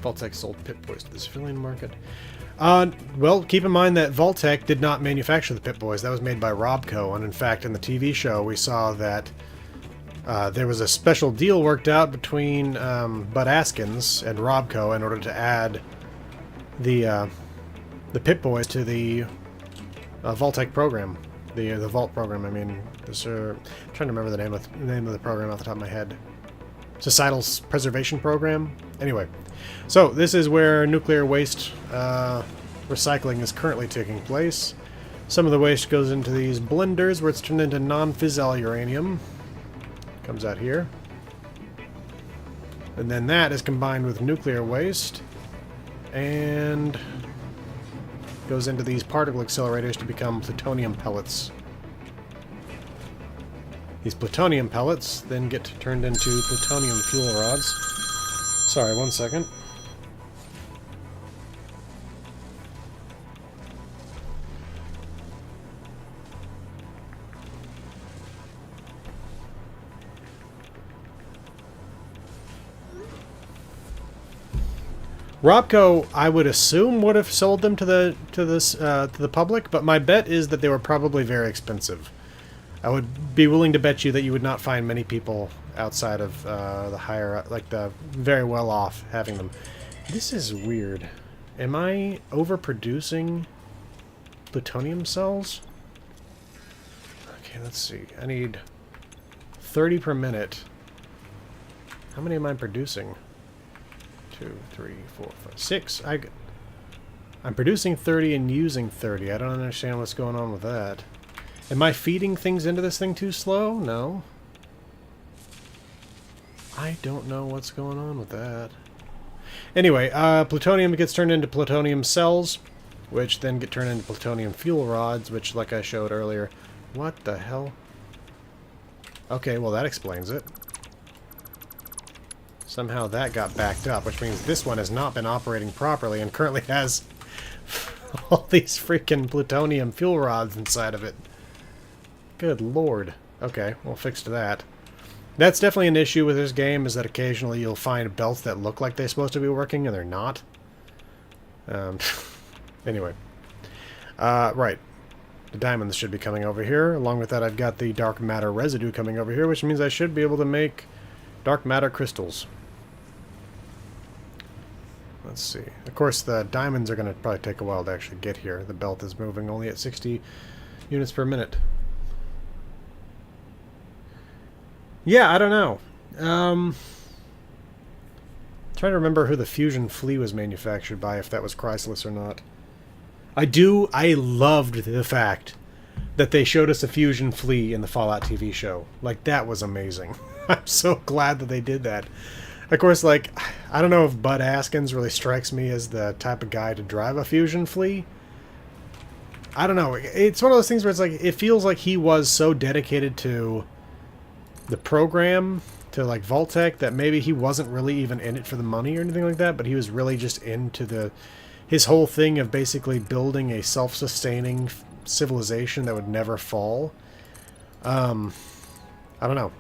Vault-Tec sold Pip-Boys to the civilian market. Well, keep in mind that Vault-Tec did not manufacture the Pip-Boys. That was made by Robco, and in fact, in the TV show, we saw that there was a special deal worked out between Bud Askins and Robco in order to add the Pip-Boys to the Vault-Tec program. The Vault program, I mean. I'm trying to remember the name of the program off the top of my head. Societal Preservation Program? Anyway. So, this is where nuclear waste recycling is currently taking place. Some of the waste goes into these blenders where it's turned into non-fissile uranium. Comes out here. And then that is combined with nuclear waste. And goes into these particle accelerators to become plutonium pellets. These plutonium pellets then get turned into plutonium fuel rods. Sorry, one second. Robco, I would assume, would have sold them to the public, but my bet is that they were probably very expensive. I would be willing to bet you that you would not find many people outside of the higher, like the very well off, having them. This is weird. Am I overproducing plutonium cells? Okay, let's see. I need 30 per minute. How many am I producing? 2, 3, 4, 5, 6. I'm producing 30 and using 30. I don't understand what's going on with that. Am I feeding things into this thing too slow? No. I don't know what's going on with that. Anyway, plutonium gets turned into plutonium cells, which then get turned into plutonium fuel rods, which, like I showed earlier... What the hell? Okay, well that explains it. Somehow that got backed up, which means this one has not been operating properly and currently has all these freaking plutonium fuel rods inside of it. Good lord. Okay, we'll fix that. That's definitely an issue with this game, is that occasionally you'll find belts that look like they're supposed to be working and they're not. Anyway. Right. The diamonds should be coming over here. Along with that, I've got the dark matter residue coming over here, which means I should be able to make dark matter crystals. Let's see. Of course, the diamonds are going to probably take a while to actually get here. The belt is moving only at 60 units per minute. Yeah, I don't know. Trying to remember who the Fusion Flea was manufactured by, if that was Chrysalis or not. I loved the fact that they showed us a Fusion Flea in the Fallout TV show. Like, that was amazing. I'm so glad that they did that. Of course, like, I don't know if Bud Askins really strikes me as the type of guy to drive a Fusion Flea. I don't know. It's one of those things where it's like, it feels like he was so dedicated to the program, to like Vault-Tec, that maybe he wasn't really even in it for the money or anything like that, but he was really just into his whole thing of basically building a self-sustaining civilization that would never fall. I don't know.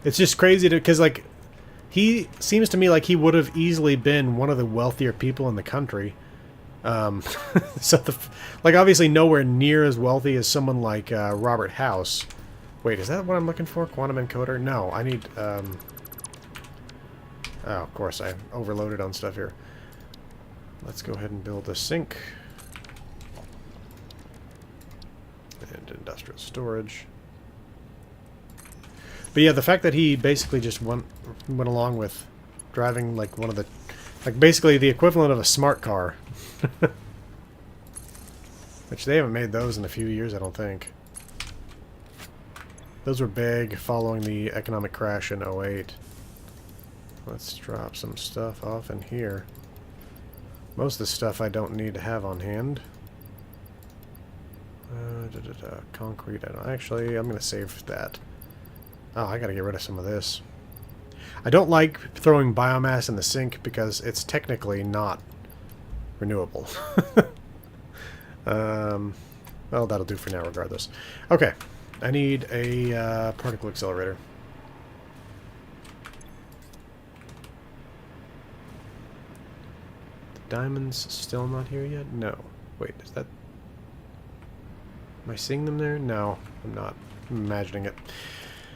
It's just crazy because, like, he seems to me like he would have easily been one of the wealthier people in the country. So, like, obviously nowhere near as wealthy as someone like Robert House. Wait, is that what I'm looking for? Quantum encoder? No, I need... Oh, of course, I overloaded on stuff here. Let's go ahead and build a sink. And industrial storage. But yeah, the fact that he basically just went along with driving like one of the... Like basically the equivalent of a smart car. Which they haven't made those in a few years, I don't think. Those were big following the economic crash in '08. Let's drop some stuff off in here. Most of the stuff I don't need to have on hand. Concrete, I don't... Actually, I'm going to save that. Oh, I got to get rid of some of this. I don't like throwing biomass in the sink because it's technically not renewable. Well, that'll do for now regardless. Okay, I need a particle accelerator. The diamond's still not here yet? No. Wait, is that... Am I seeing them there? No, I'm not. I'm imagining it.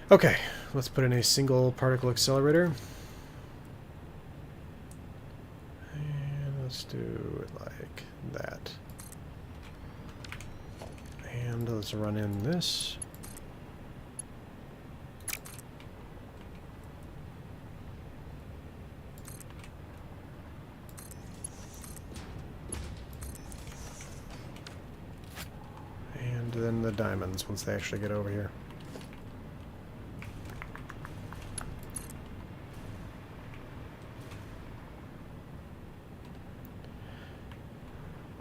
Okay, let's put in a single particle accelerator. And let's do it like that. And let's run in this. And then the diamonds once they actually get over here.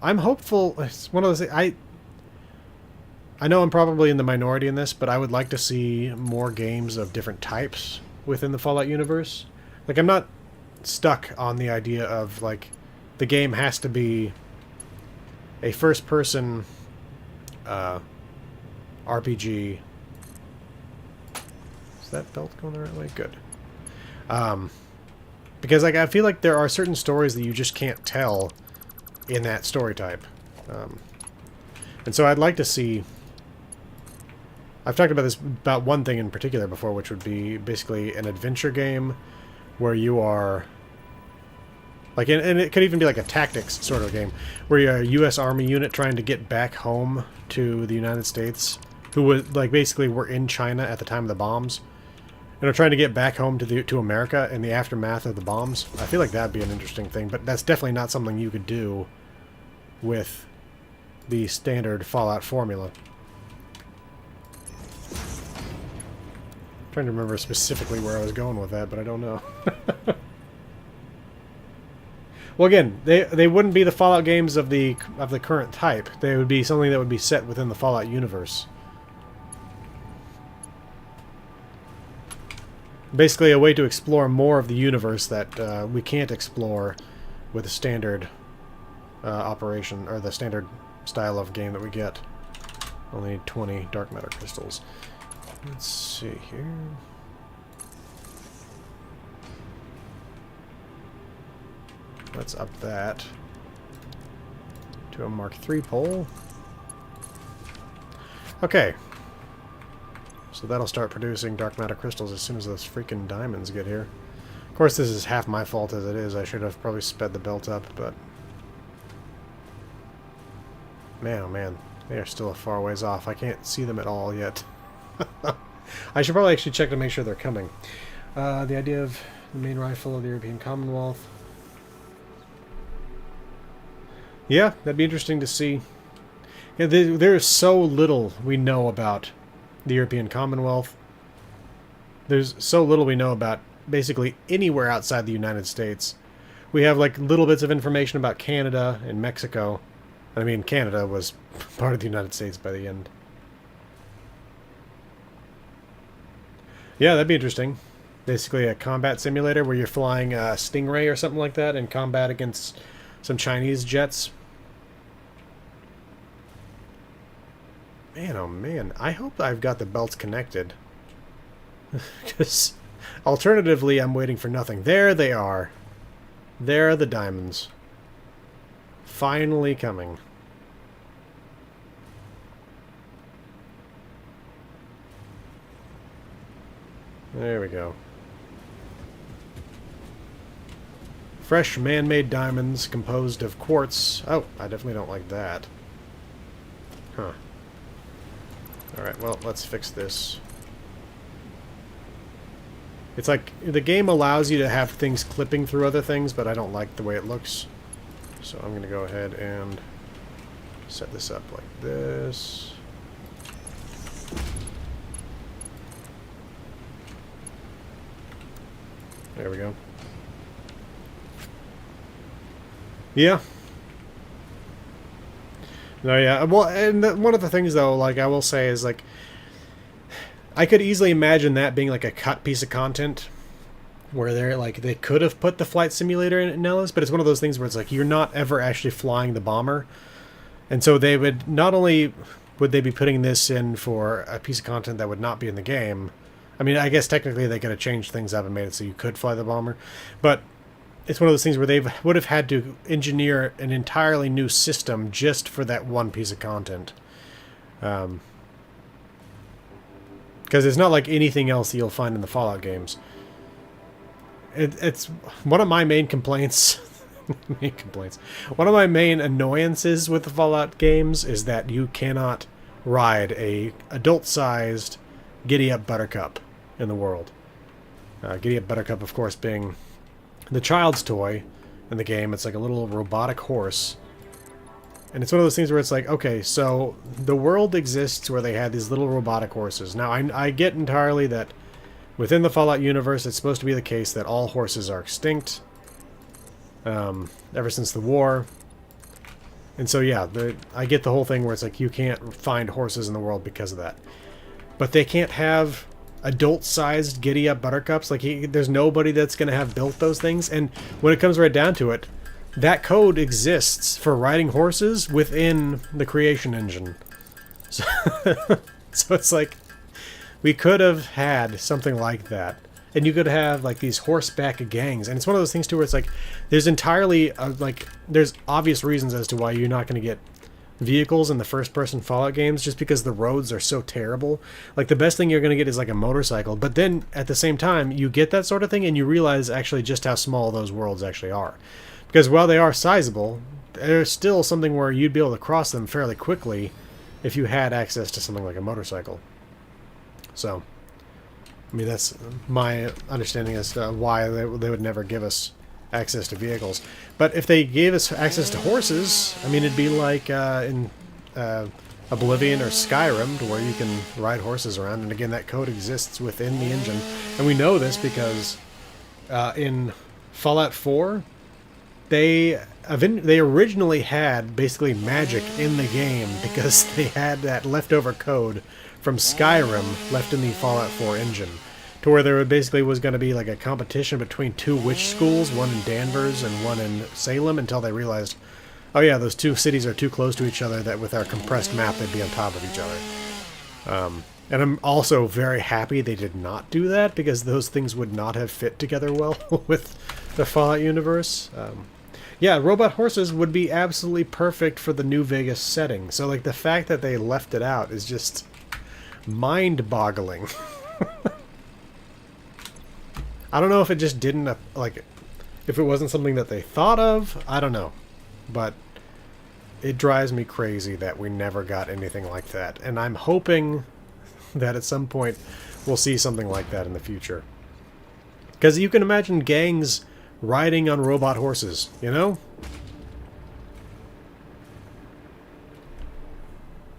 I'm hopeful. It's one of those things. I know I'm probably in the minority in this, but I would like to see more games of different types within the Fallout universe. Like, I'm not stuck on the idea of, like, the game has to be a first-person RPG. Is that belt going the right way? Good. Because, like, I feel like there are certain stories that you just can't tell in that story type. And so I'd like to see... I've talked about this, about one thing in particular before, which would be basically an adventure game where you are... Like, and it could even be like a tactics sort of game, where you're a U.S. Army unit trying to get back home to the United States, who was, like, basically were in China at the time of the bombs, and are trying to get back home to America in the aftermath of the bombs. I feel like that'd be an interesting thing, but that's definitely not something you could do with the standard Fallout formula. I'm trying to remember specifically where I was going with that, but I don't know. Well, again, they wouldn't be the Fallout games of the current type. They would be something that would be set within the Fallout universe. Basically, a way to explore more of the universe that we can't explore with the standard operation, or the standard style of game that we get. Only need 20 dark matter crystals. Let's see here. Let's up that to a Mark III pole. Okay. So that'll start producing dark matter crystals as soon as those freaking diamonds get here. Of course, this is half my fault as it is. I should have probably sped the belt up, but... Man, oh man. They are still a far ways off. I can't see them at all yet. I should probably actually check to make sure they're coming. The idea of the main rifle of the European Commonwealth. Yeah, that'd be interesting to see. Yeah, there is so little we know about the European Commonwealth. There's so little we know about basically anywhere outside the United States. We have like little bits of information about Canada and Mexico. I mean, Canada was part of the United States by the end. Yeah, that'd be interesting. Basically a combat simulator where you're flying a Stingray or something like that in combat against some Chinese jets. Man, oh man. I hope I've got the belts connected. Because alternatively, I'm waiting for nothing. There they are. There are the diamonds. Finally coming. There we go. Fresh man-made diamonds composed of quartz. Oh, I definitely don't like that. Huh. Alright, well, let's fix this. It's like, the game allows you to have things clipping through other things, but I don't like the way it looks. So I'm going to go ahead and set this up like this. There we go. Yeah. No, yeah. Well, and one of the things, though, like, I will say is, like, I could easily imagine that being, like, a cut piece of content where they're, like, they could have put the flight simulator in Nellis, but it's one of those things where it's, like, you're not ever actually flying the bomber. And so they would, not only would they be putting this in for a piece of content that would not be in the game. I mean, I guess technically they could have changed things up and made it so you could fly the bomber, but it's one of those things where they would have had to engineer an entirely new system just for that one piece of content. Because it's not like anything else that you'll find in the Fallout games. It's one of my main complaints. One of my main annoyances with the Fallout games is that you cannot ride a adult-sized Giddy-Up Buttercup in the world. Giddy-Up Buttercup, of course, being the child's toy in the game. It's like a little robotic horse. And it's one of those things where it's like, okay, so the world exists where they had these little robotic horses. Now, I get entirely that within the Fallout universe, it's supposed to be the case that all horses are extinct ever since the war. And so, yeah, I get the whole thing where it's like you can't find horses in the world because of that. But they can't have adult-sized Giddy-Up Buttercups. Like, there's nobody that's going to have built those things. And when it comes right down to it, that code exists for riding horses within the creation engine. So, so it's like, we could have had something like that. And you could have, like, these horseback gangs. And it's one of those things, too, where it's like, there's entirely, like, there's obvious reasons as to why you're not going to get vehicles in the first-person Fallout games, just because the roads are so terrible. Like, the best thing you're going to get is, like, a motorcycle. But then, at the same time, you get that sort of thing, and you realize, actually, just how small those worlds actually are. Because while they are sizable, there's still something where you'd be able to cross them fairly quickly if you had access to something like a motorcycle. So, I mean, that's my understanding as to why they would never give us access to vehicles. But if they gave us access to horses, I mean, it'd be like in Oblivion or Skyrim, to where you can ride horses around. And again, that code exists within the engine. And we know this because in Fallout 4, they originally had basically magic in the game because they had that leftover code from Skyrim left in the Fallout 4 engine, to where there basically was going to be like a competition between two witch schools, one in Danvers and one in Salem, until they realized, oh yeah, those two cities are too close to each other that with our compressed map they'd be on top of each other. And I'm also very happy they did not do that, because those things would not have fit together well with the Fallout universe. Yeah, robot horses would be absolutely perfect for the New Vegas setting. So, like, the fact that they left it out is just mind-boggling. I don't know if it just didn't, like, if it wasn't something that they thought of. I don't know. But it drives me crazy that we never got anything like that. And I'm hoping that at some point we'll see something like that in the future. Because you can imagine gangs riding on robot horses, you know?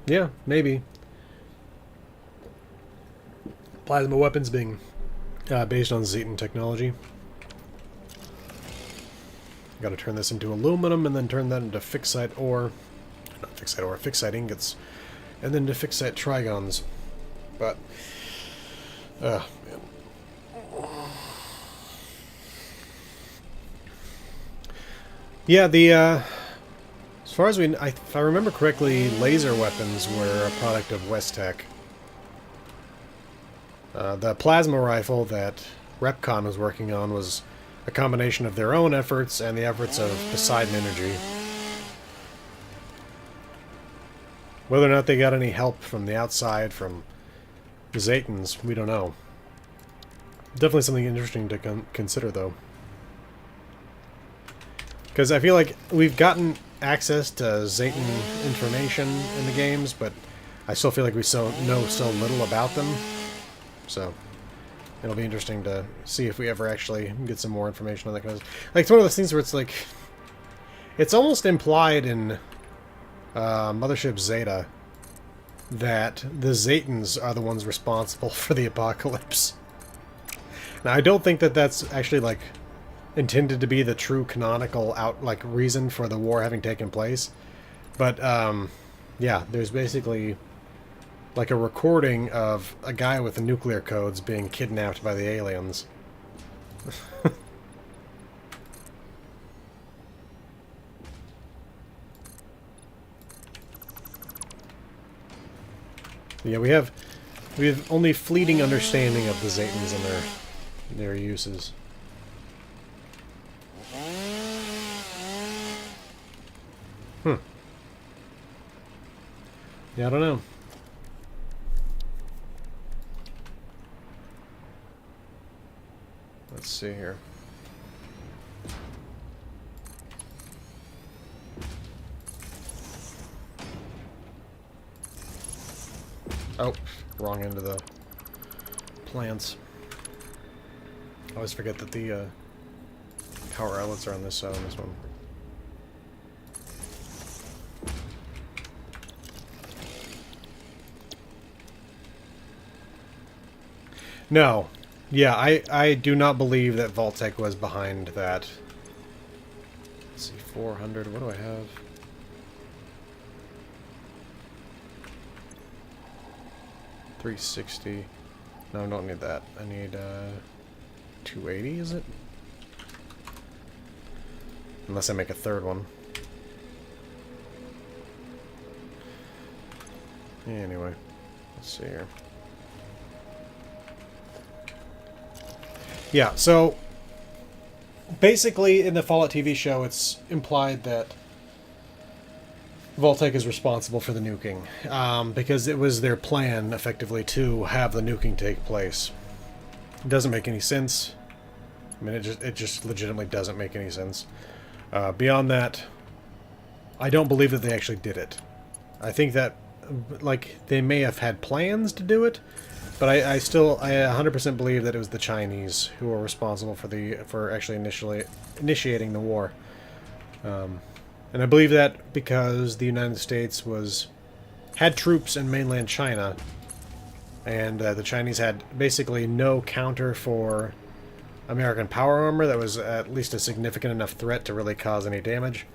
Yeah, maybe. Plasma weapons being based on Zetan technology. Gotta turn this into aluminum and then turn that into fixite ore. Not fixite ore, fixite ingots. And then to fixite trigons. But, man. Yeah, as far as if I remember correctly, laser weapons were a product of Westech. The plasma rifle that Repcon was working on was a combination of their own efforts and the efforts of Poseidon Energy. Whether or not they got any help from the outside, from the Zetans, we don't know. Definitely something interesting to consider, though. Because I feel like we've gotten access to Zetan information in the games, but I still feel like we know so little about them. So it'll be interesting to see if we ever actually get some more information on that kind of stuff. Like, it's one of those things where it's like, it's almost implied in Mothership Zeta that the Zetans are the ones responsible for the apocalypse. Now, I don't think that that's actually, like, intended to be the true canonical reason for the war having taken place. But, yeah, there's basically, like, a recording of a guy with the nuclear codes being kidnapped by the aliens. Yeah, we have only fleeting understanding of the Zetans and their uses. Yeah, I don't know. Let's see here. Oh, wrong end of the plants. I always forget that the power outlets are on this side on this one. No. Yeah, I do not believe that Vault-Tec was behind that. Let's see, 400. What do I have? $360. No, I don't need that. I need 280, is it? Unless I make a third one. Anyway, let's see here. Yeah, so basically in the Fallout TV show, it's implied that Vault-Tec is responsible for the nuking, because it was their plan, effectively, to have the nuking take place. It doesn't make any sense. I mean, it just legitimately doesn't make any sense. Beyond that, I don't believe that they actually did it. I think that, like, they may have had plans to do it, but I 100% believe that it was the Chinese who were responsible for actually initiating the war. And I believe that because the United States had troops in mainland China, and the Chinese had basically no counter for American power armor that was at least a significant enough threat to really cause any damage.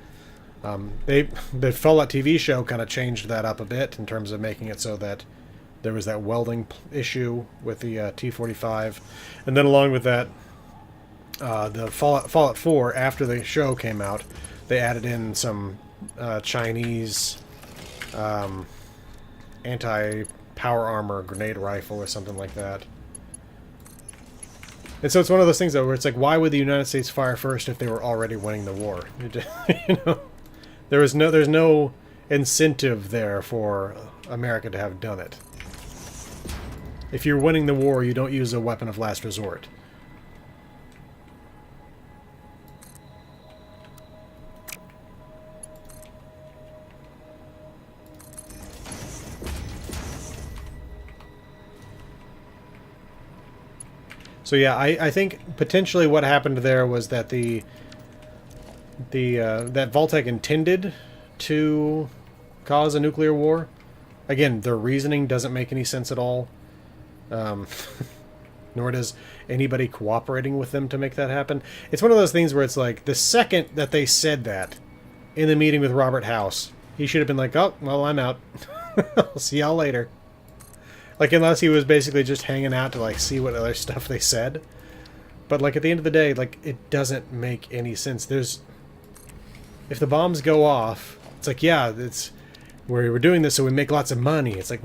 The Fallout TV show kind of changed that up a bit in terms of making it so that there was that welding issue with the T-45, and then along with that, the Fallout 4, after the show came out, they added in some Chinese anti-power armor grenade rifle or something like that. And so it's one of those things, though, where it's like, why would the United States fire first if they were already winning the war? You know, there's no incentive there for America to have done it. If you're winning the war, you don't use a weapon of last resort. So yeah, I think potentially what happened there was that that Vault-Tec intended to cause a nuclear war. Again, their reasoning doesn't make any sense at all. Nor does anybody cooperating with them to make that happen. It's one of those things where it's like, the second that they said that in the meeting with Robert House, he should have been like, oh, well, I'm out. I'll see y'all later. Like, unless he was basically just hanging out to, like, see what other stuff they said. But, like, at the end of the day, like, it doesn't make any sense. If the bombs go off, it's like, yeah, we're doing this so we make lots of money. It's like,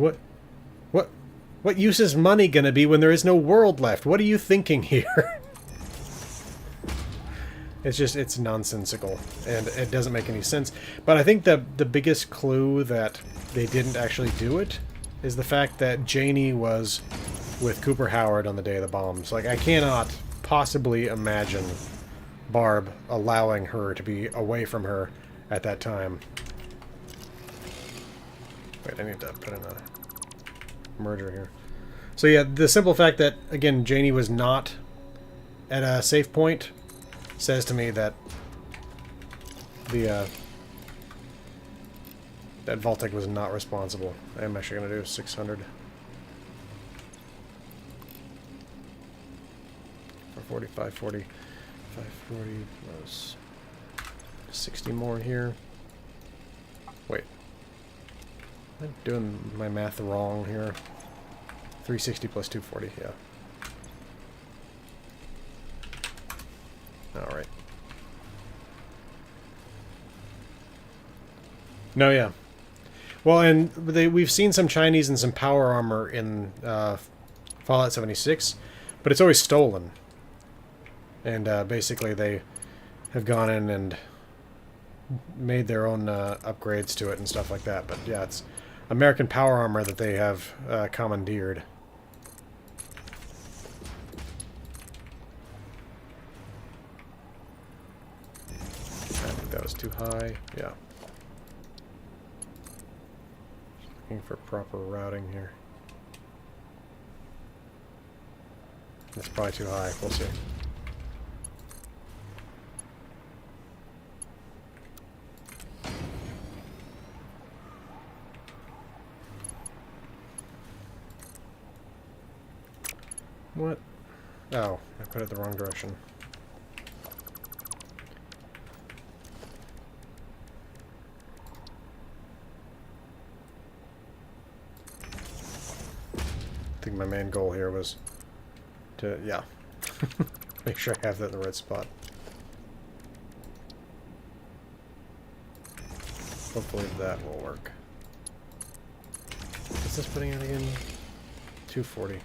what use is money gonna be when there is no world left? What are you thinking here? It's nonsensical, and it doesn't make any sense. But I think the biggest clue that they didn't actually do it is the fact that Janie was with Cooper Howard on the day of the bombs. Like, I cannot possibly imagine Barb allowing her to be away from her at that time. Wait, I need to put in a merger here. So yeah, the simple fact that, again, Janie was not at a safe point says to me that that Vault-Tec was not responsible. I am actually going to do 600. 540, 540, 540 plus 60 more here. Wait. Am I doing my math wrong here? 360 plus 240, yeah. Alright. No, yeah. Well, and we've seen some Chinese and some power armor in Fallout 76, but it's always stolen. And basically they have gone in and made their own upgrades to it and stuff like that. But yeah, it's American power armor that they have commandeered. I think that was too high. Yeah. Looking for proper routing here. That's probably too high. We'll see. What? Oh, I put it the wrong direction. I think my main goal here was to, yeah, make sure I have that in the right spot. Hopefully that will work. What's this putting out again? 240.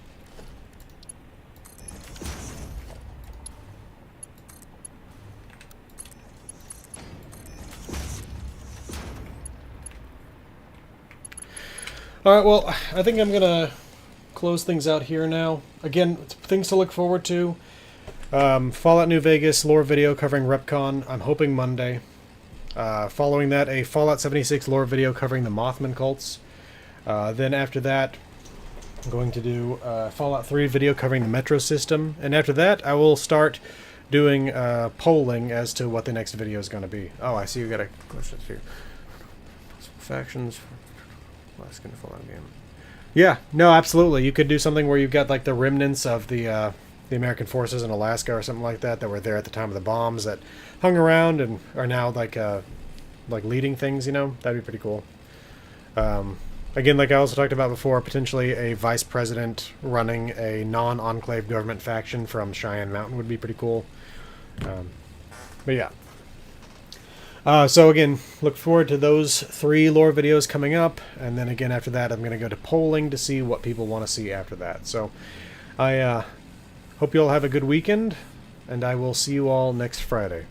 Alright, well, I think I'm gonna close things out here now. Again, things to look forward to. Fallout New Vegas lore video covering RepCon. I'm hoping Monday. Following that, a Fallout 76 lore video covering the Mothman cults. Then after that, I'm going to do Fallout 3 video covering the Metro system. And after that, I will start doing polling as to what the next video is going to be. Oh, I see you got a question here. Factions. Alaskan Fallout game. Yeah, no, absolutely. You could do something where you've got like the remnants of the American forces in Alaska or something like that were there at the time of the bombs that hung around and are now like leading things. You know, that'd be pretty cool. Again, like I also talked about before, potentially a vice president running a non-enclave government faction from Cheyenne Mountain would be pretty cool. But yeah. So again, look forward to those 3 lore videos coming up, and then again after that I'm going to go to polling to see what people want to see after that. So I hope you all have a good weekend, and I will see you all next Friday.